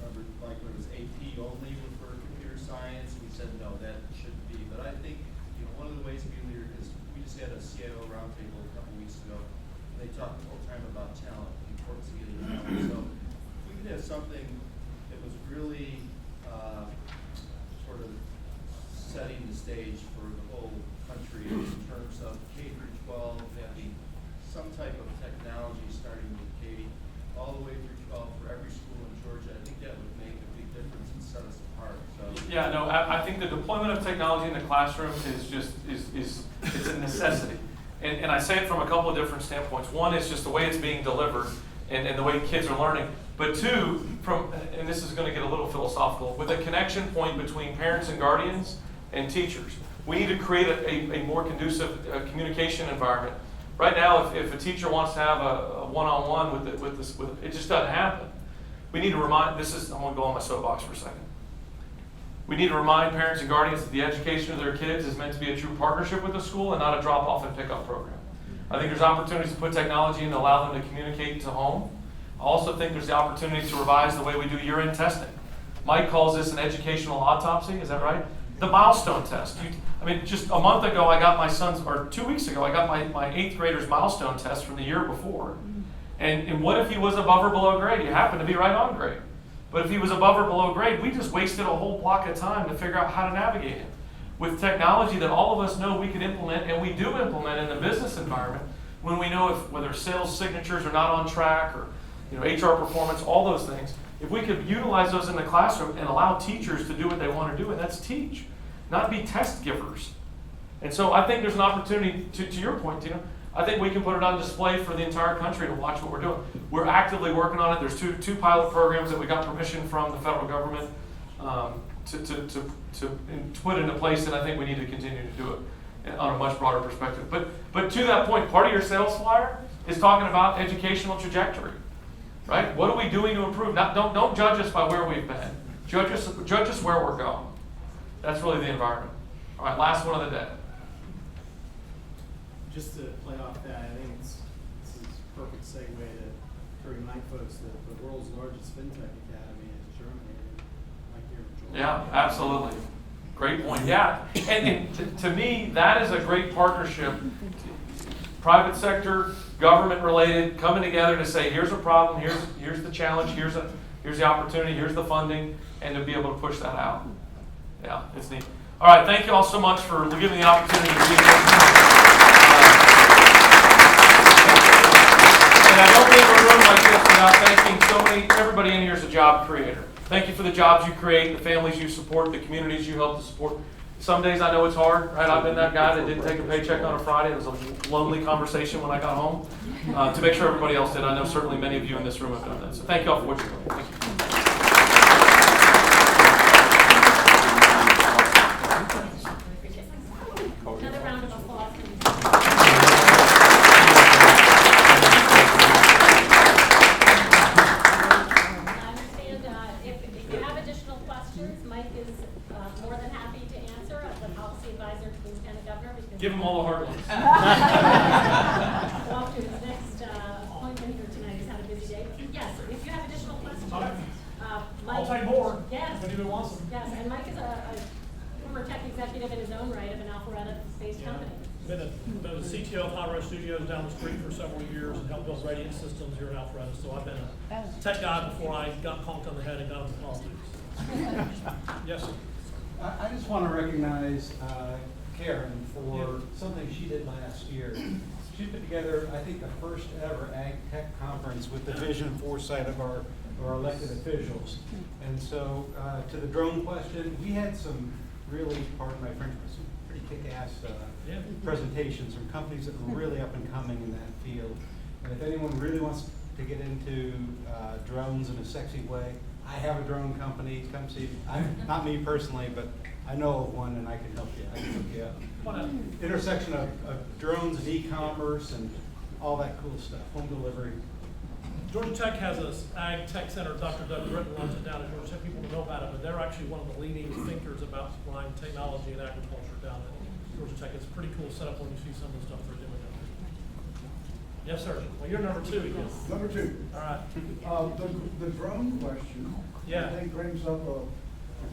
[SPEAKER 13] remember, Mike, when it was AP only for computer science. We said no, that shouldn't be. But I think one of the ways to be a leader is we just had a CIO roundtable a couple weeks ago. And they talked the whole time about talent, the importance of getting talent. So if we could have something that was really sort of setting the stage for the whole country in terms of K through 12 having some type of technology starting with K all the way through 12 for every school in Georgia, I think that would make a big difference and set us apart. So
[SPEAKER 4] Yeah, no, I think the deployment of technology in the classroom is it's a necessity. And I say it from a couple of different standpoints. One is just the way it's being delivered and the way kids are learning. But two, and this is going to get a little philosophical, with a connection point between parents and guardians and teachers. We need to create a more conducive communication environment. Right now, if a teacher wants to have a one-on-one with this, it just doesn't happen. We need to remind, I'm going to go on my soapbox for a second. We need to remind parents and guardians that the education of their kids is meant to be a true partnership with the school and not a drop-off and pick-up program. I think there's opportunities to put technology in to allow them to communicate to home. I also think there's the opportunity to revise the way we do urine testing. Mike calls this an educational autopsy, is that right? The milestone test. Just a month ago, I got my son's, or 2 weeks ago, I got my 8th grader's milestone test from the year before. And what if he was above or below grade? You happen to be right on grade. But if he was above or below grade, we just wasted a whole block of time to figure out how to navigate him. With technology that all of us know we can implement, and we do implement in the business environment, when we know whether sales signatures are not on track or HR performance, all those things, if we could utilize those in the classroom and allow teachers to do what they want to do, and that's teach, not be test givers. And so I think there's an opportunity, to your point, Tina, I think we can put it on display for the entire country to watch what we're doing. We're actively working on it. There's two pilot programs that we got permission from the federal government to put into place, and I think we need to continue to do it on a much broader perspective. But to that point, part of your sales flyer is talking about educational trajectory, right? What are we doing to improve? Don't judge us by where we've been. Judge us where we're going. That's really the environment. All right, last one of the day.
[SPEAKER 12] Just to play off that, I think this is a perfect segue to remind folks that the world's largest fintech academy is Germany, right here in Georgia.
[SPEAKER 4] Yeah, absolutely. Great point. Yeah, and to me, that is a great partnership. Private sector, government related, coming together to say, here's a problem, here's the challenge, here's the opportunity, here's the funding, and to be able to push that out. Yeah, it's neat. All right, thank you all so much for giving me the opportunity to be here. And I don't leave a room like this without thanking everybody in here is a job creator. Thank you for the jobs you create, the families you support, the communities you help to support. Some days I know it's hard, right? I've been that guy that didn't take a paycheck on a Friday. It was a lonely conversation when I got home. To make sure everybody else did. I know certainly many of you in this room have done that. So thank you all for what you're doing. Thank you.
[SPEAKER 1] Another round of applause. I understand if you have additional questions, Mike is more than happy to answer as the policy advisor to the lieutenant governor.
[SPEAKER 4] Give them all the hard ones.
[SPEAKER 1] Walk to his next appointment here tonight. He's had a busy day. Yes, if you have additional questions, Mike.
[SPEAKER 10] I'll take more.
[SPEAKER 1] Yes.
[SPEAKER 10] If anyone wants them.
[SPEAKER 1] Yes, and Mike is a former tech executive in his own right of an Alpharetta-based company.
[SPEAKER 10] Been a CTO of High Road Studios down the street for several years and helped build radio systems here in Alpharetta. So I've been a tech guy before I got conked on the head and got into politics. Yes, sir.
[SPEAKER 14] I just want to recognize Karen for something she did last year. She put together, I think, the first ever Ag Tech Conference with the vision and foresight of our elected officials. And so, to the drone question, we had some really, pardon my French, but some pretty kick-ass presentations from companies that were really up and coming in that field. And if anyone really wants to get into drones in a sexy way, I have a drone company. Come see me. Not me personally, but I know of one, and I can help you. I can hook you up. Intersection of drones and e-commerce and all that cool stuff. Home delivery.
[SPEAKER 10] Georgia Tech has a Ag Tech Center. Dr. Doug Britton runs it down at Georgia Tech. People don't know about it, but they're actually one of the leading thinkers about supplying technology and agriculture down at Georgia Tech. It's a pretty cool setup when you see some of the stuff they're doing down there. Yes, sir. Well, you're number two again.
[SPEAKER 6] Number two.
[SPEAKER 10] All right.
[SPEAKER 6] The drone question,
[SPEAKER 10] Yeah.
[SPEAKER 6] I think brings up I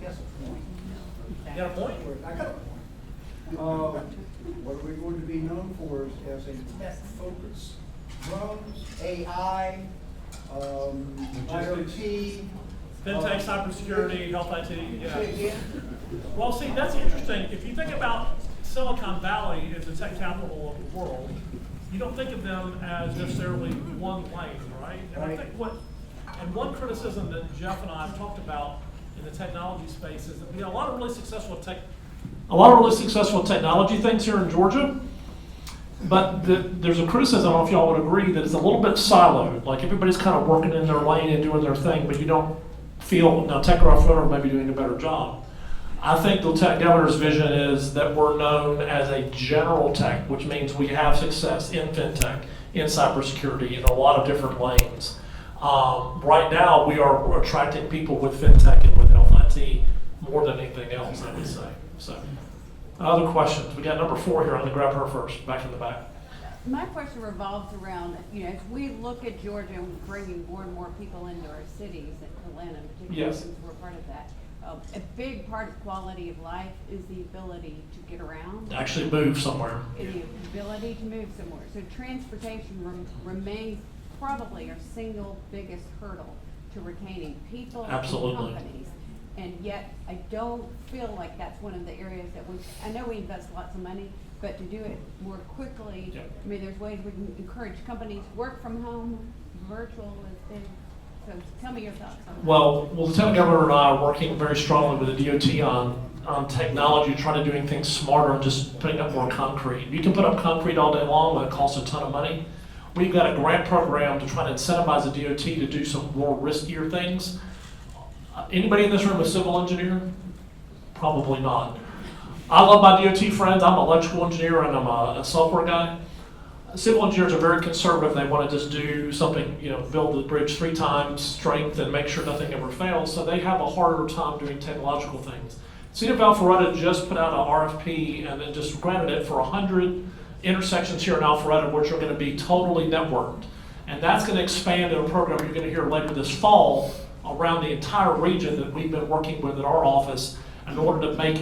[SPEAKER 6] guess a point.
[SPEAKER 10] You got a point?
[SPEAKER 6] I got a point. What we're going to be known for is as a tech focus. Drones, AI, IoT.
[SPEAKER 10] FinTech, cybersecurity, health IT, yeah. Well, see, that's interesting. If you think about Silicon Valley as the tech capital of the world, you don't think of them as necessarily one lane, right? And I think one criticism that Geoff and I have talked about in the technology space is that we got a lot of really successful technology things here in Georgia. But there's a criticism, I don't know if y'all would agree, that it's a little bit siloed. Like everybody's kind of working in their lane and doing their thing, but you don't feel, now Tech Alpharetta may be doing a better job. I think the tech governor's vision is that we're known as a general tech, which means we have success in fintech, in cybersecurity, in a lot of different lanes. Right now, we are attracting people with fintech and with health IT more than anything else, I would say. So, other questions? We got number 4 here. I'm going to grab her first, back in the back.
[SPEAKER 15] My question revolves around, as we look at Georgia and bringing more and more people into our cities, and Atlanta in particular,
[SPEAKER 10] Yes.
[SPEAKER 15] since we're part of that, a big part of quality of life is the ability to get around.
[SPEAKER 10] Actually move somewhere.
[SPEAKER 15] The ability to move somewhere. So transportation remains probably our single biggest hurdle to retaining people
[SPEAKER 10] Absolutely.
[SPEAKER 15] and companies. And yet, I don't feel like that's one of the areas that I know we invest lots of money, but to do it more quickly,
[SPEAKER 10] Yep.
[SPEAKER 15] I mean, there's ways we can encourage companies to work from home, virtual is big. So tell me your thoughts on that.
[SPEAKER 10] Well, Lieutenant Governor and I are working very strongly with the DOT on technology, trying to doing things smarter and just putting up more concrete. You can put up concrete all day long, but it costs a ton of money. We've got a grant program to try to incentivize the DOT to do some more riskier things. Anybody in this room a civil engineer? Probably not. I love my DOT friends. I'm an electrical engineer and I'm a software guy. Civil engineers are very conservative. They want to just do something, build the bridge 3 times strength and make sure nothing ever fails. So they have a harder time doing technological things. City of Alpharetta just put out an RFP and then just granted it for 100 intersections here in Alpharetta, which are going to be totally networked. And that's going to expand in a program you're going to hear later this fall around the entire region that we've been working with at our office in order to make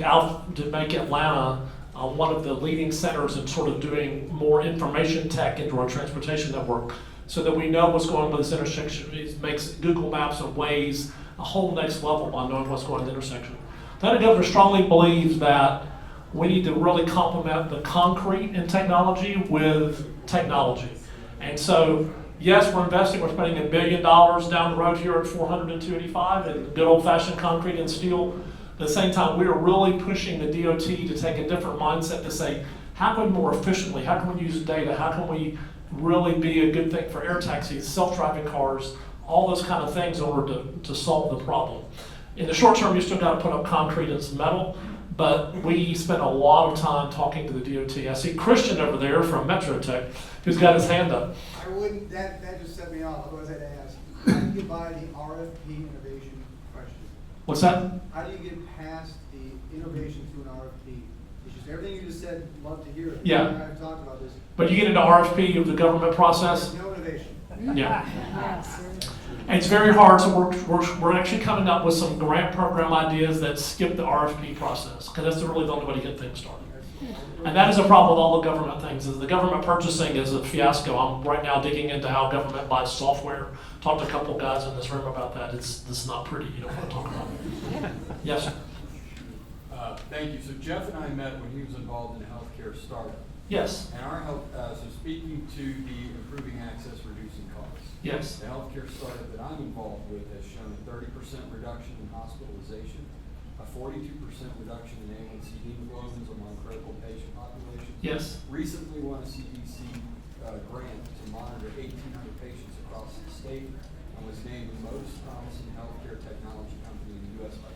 [SPEAKER 10] Atlanta one of the leading centers in sort of doing more information tech into our transportation network so that we know what's going on with this intersection. It makes Google Maps and Waze a whole next level by knowing what's going on in the intersection. Lieutenant Governor strongly believes that we need to really complement the concrete in technology with technology. And so, yes, we're investing, we're spending $1 billion down the road here at 400 and 285 in good old-fashioned concrete and steel. At the same time, we are really pushing the DOT to take a different mindset to say, how can we more efficiently, how can we use data, how can we really be a good thing for air taxis, self-driving cars, all those kind of things in order to solve the problem. In the short term, you still got to put up concrete and some metal, but we spend a lot of time talking to the DOT. I see Christian over there from Metro Tech, who's got his hand up.
[SPEAKER 6] I wouldn't, that just set me off, otherwise I'd ask, how do you buy the RFP innovation question?
[SPEAKER 10] What's that?
[SPEAKER 6] How do you get past the innovation through an RFP? It's just everything you just said, love to hear it.
[SPEAKER 10] Yeah.
[SPEAKER 6] I've talked about this.
[SPEAKER 10] But you get into RFP of the government process.
[SPEAKER 6] There's no innovation.
[SPEAKER 10] Yeah. And it's very hard, so we're actually coming up with some grant program ideas that skip the RFP process, because that's really the only way to get things started. And that is a problem with all the government things, is the government purchasing is a fiasco. I'm right now digging into how government buys software. Talked to a couple guys in this room about that. It's not pretty, you don't want to talk about it. Yes, sir.
[SPEAKER 16] Thank you. So Geoff and I met when he was involved in a healthcare startup.
[SPEAKER 10] Yes.
[SPEAKER 16] And our health, so speaking to the improving access, reducing costs.
[SPEAKER 10] Yes.
[SPEAKER 16] The healthcare startup that I'm involved with has shown a 30% reduction in hospitalization, a 42% reduction in A1C hemoglobins among critical patient populations.
[SPEAKER 10] Yes.
[SPEAKER 16] Recently won a CDC grant to monitor 1,800 patients across the state and was named the most promising healthcare technology company in the U.S. by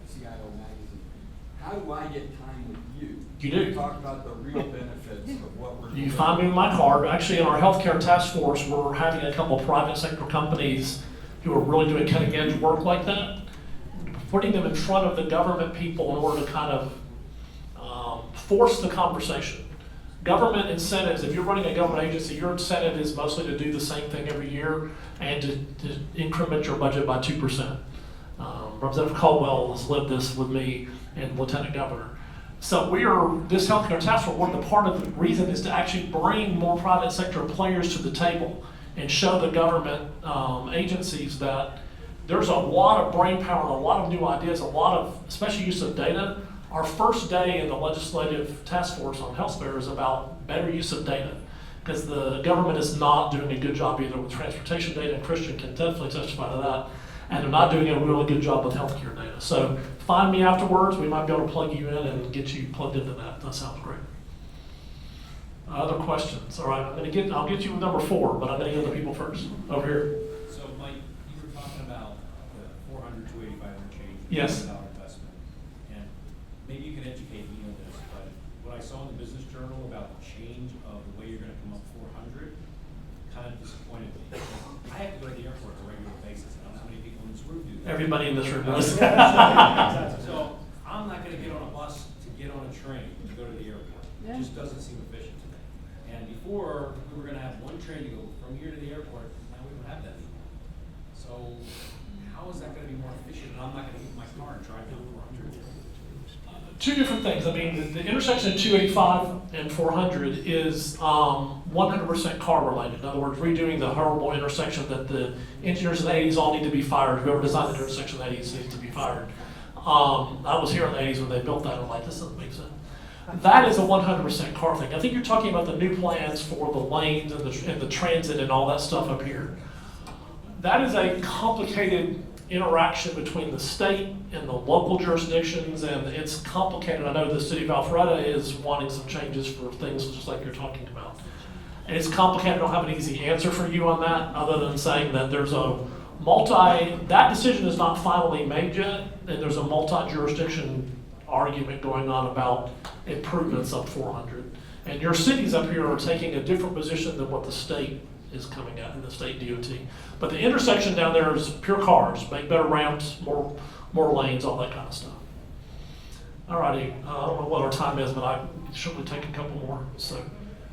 [SPEAKER 16] CIO Magazine. How do I get time with you?
[SPEAKER 10] You do.
[SPEAKER 16] Talk about the real benefits of what we're doing.
[SPEAKER 10] You find me in my card. Actually, in our healthcare task force, we're having a couple of private sector companies who are really doing cutting edge work like that, putting them in front of the government people in order to kind of force the conversation. Government incentives, if you're running a government agency, your incentive is mostly to do the same thing every year and to increment your budget by 2%. Representative Caldwell has lived this with me and Lieutenant Governor. So this healthcare task force, one of the part of the reason is to actually bring more private sector players to the table and show the government agencies that there's a lot of brain power and a lot of new ideas, a lot of, especially use of data. Our first day in the legislative task force on healthcare is about better use of data, because the government is not doing a good job either with transportation data, and Christian can definitely testify to that, and they're not doing a really good job with healthcare data. So find me afterwards, we might be able to plug you in and get you plugged into that. That sounds great. Other questions? All right, I'll get you with number 4, but I'm gonna get the people first. Over here.
[SPEAKER 17] So Mike, you were talking about the 400 to 85 interchange.
[SPEAKER 10] Yes.
[SPEAKER 17] Investment. And maybe you can educate me on this, but what I saw in the Business Journal about the change of the way you're gonna come up 400 kind of disappointed me. I have to go to the airport on a regular basis, and how many people in this room do that?
[SPEAKER 10] Everybody in this room does.
[SPEAKER 17] So I'm not gonna get on a bus to get on a train to go to the airport. It just doesn't seem efficient to me. And before, we were gonna have one train to go from here to the airport, now we don't have that anymore. So how is that gonna be more efficient? And I'm not gonna get in my car and drive down 400.
[SPEAKER 10] Two different things. I mean, the intersection of 285 and 400 is 100% car related. In other words, redoing the horrible intersection that the engineers in the 80s all need to be fired. Whoever designed the intersection in the 80s needs to be fired. I was here in the 80s when they built that. I'm like, this doesn't make sense. That is a 100% car thing. I think you're talking about the new plans for the lanes and the transit and all that stuff up here. That is a complicated interaction between the state and the local jurisdictions, and it's complicated. I know the city of Alpharetta is wanting some changes for things just like you're talking about. And it's complicated. I don't have an easy answer for you on that, other than saying that there's that decision is not finally made yet, and there's a multi-jurisdiction argument going on about improvements up 400. And your cities up here are taking a different position than what the state is coming at in the state DOT. But the intersection down there is pure cars, make better ramps, more lanes, all that kind of stuff. All righty, I don't know what our time is, but I should we take a couple more. So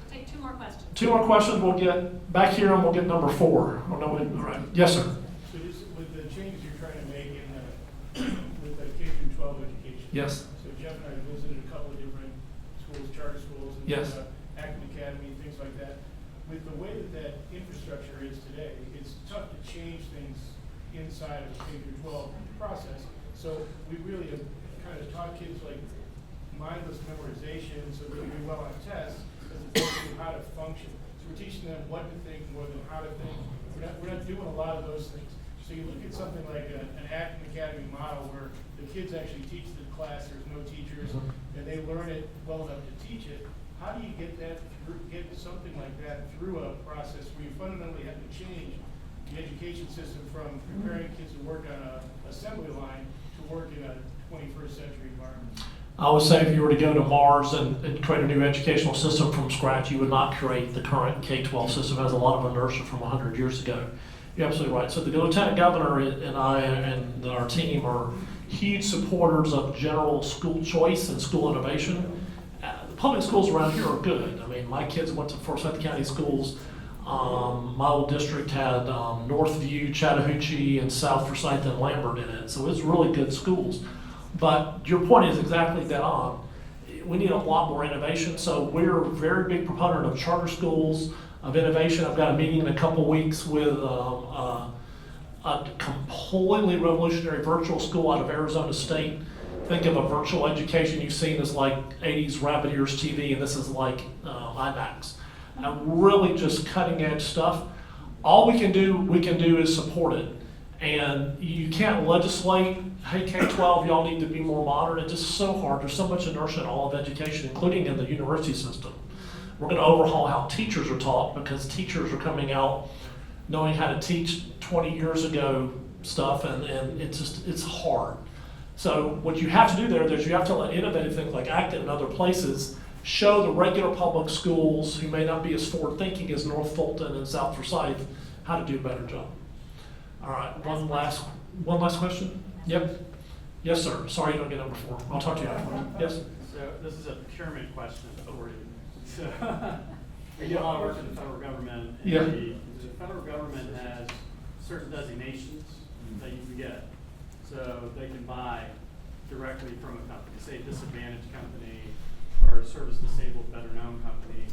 [SPEAKER 1] Take 2 more questions.
[SPEAKER 10] 2 more questions, we'll get back here and we'll get number 4. Oh, no, all right. Yes, sir. So just with the changes you're trying to make in with the K-12 education. Yes. So Geoff and I visited a couple of different schools, charter schools, and Yes. Acton Academy, things like that. With the way that infrastructure is today, it's tough to change things inside of the K-12 process. So we really have trying to taught kids like mindless memorization so they'll do well on tests, because it's teaching them how to function. So we're teaching them what to think more than how to think. We're not doing a lot of those things. So you look at something like an Acton Academy model where the kids actually teach the class, there's no teachers, and they learn it well enough to teach it. How do you get something like that through a process where you fundamentally have to change the education system from preparing kids to work on an assembly line to work in a 21st century environment? I would say if you were to go to Mars and create a new educational system from scratch, you would not create the current K-12 system. It has a lot of inertia from 100 years ago. You're absolutely right. So the Lieutenant Governor and I and our team are huge supporters of general school choice and school innovation. The public schools around here are good. I mean, my kids went to Forsyth County schools. My old district had Northview, Chattahoochee, and South Forsyth and Lambert in it. So it's really good schools. But your point is exactly dead on. We need a lot more innovation. So we're a very big proponent of charter schools, of innovation. I've got a meeting in a couple weeks with a completely revolutionary virtual school out of Arizona State. Think of a virtual education you've seen as like 80s Rapid Ears TV, and this is like IMAX. And really just cutting edge stuff. All we can do is support it. And you can't legislate, hey, K-12, y'all need to be more modern. It's just so hard. There's so much inertia in all of education, including in the university system. We're going to overhaul how teachers are taught, because teachers are coming out knowing how to teach 20 years ago stuff, and it's hard. So what you have to do there is you have to let innovative things like Acton and other places show the regular public schools who may not be as forward-thinking as North Fulton and South Forsyth how to do a better job. All right, one last question? Yep. Yes, sir. Sorry you don't get number 4. I'll talk to you after. Yes?
[SPEAKER 18] So this is a procurement question for you. So I do a lot of work in the federal government. And
[SPEAKER 10] Yeah.
[SPEAKER 18] The federal government has certain designations that you can get. So they can buy directly from a company, say a disadvantaged company or a service disabled, better known company.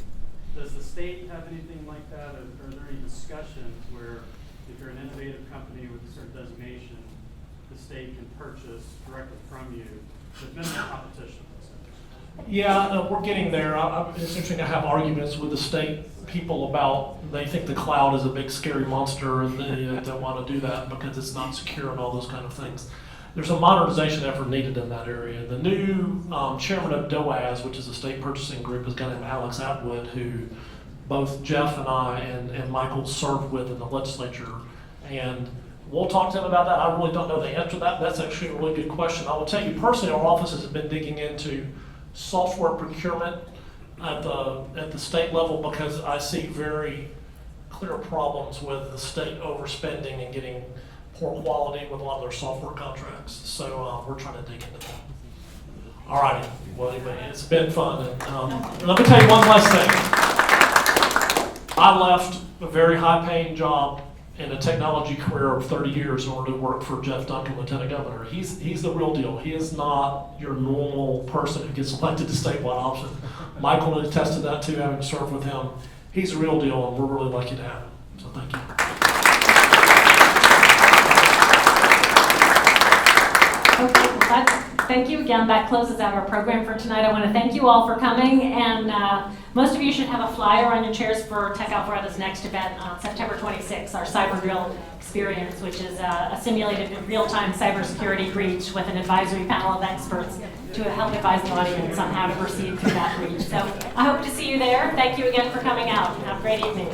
[SPEAKER 18] Does the state have anything like that? Or are there any discussions where if you're an innovative company with a certain designation, the state can purchase directly from you with minimal competition?
[SPEAKER 10] Yeah, we're getting there. It's interesting. I have arguments with the state people about, they think the cloud is a big scary monster and they don't want to do that because it's not secure and all those kind of things. There's a modernization effort needed in that area. The new chairman of DOAS, which is a state purchasing group, is a guy named Alex Atwood, who both Geoff and I and Michael served with in the legislature. And we'll talk to him about that. I really don't know the answer to that. That's actually a really good question. I will tell you personally, our offices have been digging into software procurement at the state level, because I see very clear problems with the state overspending and getting poor quality with a lot of their software contracts. So we're trying to dig into that. All righty. Well, anyway, it's been fun. And, let me tell you one last thing. I left a very high-paying job in a technology career of 30 years in order to work for Geoff Duncan, Lieutenant Governor. He's the real deal. He is not your normal person who gets elected to statewide option. Michael attested that too, having served with him. He's the real deal, and we're really lucky to have him. So thank you.
[SPEAKER 1] Okay, thank you again. That closes out our program for tonight. I want to thank you all for coming, and most of you should have a flyer on your chairs for Tech Alpharetta's next event on September 26th, our Cyber Drill Experience, which is a simulated real-time cybersecurity breach with an advisory panel of experts to help advise the audience on how to proceed through that breach. So I hope to see you there. Thank you again for coming out. Have a great evening.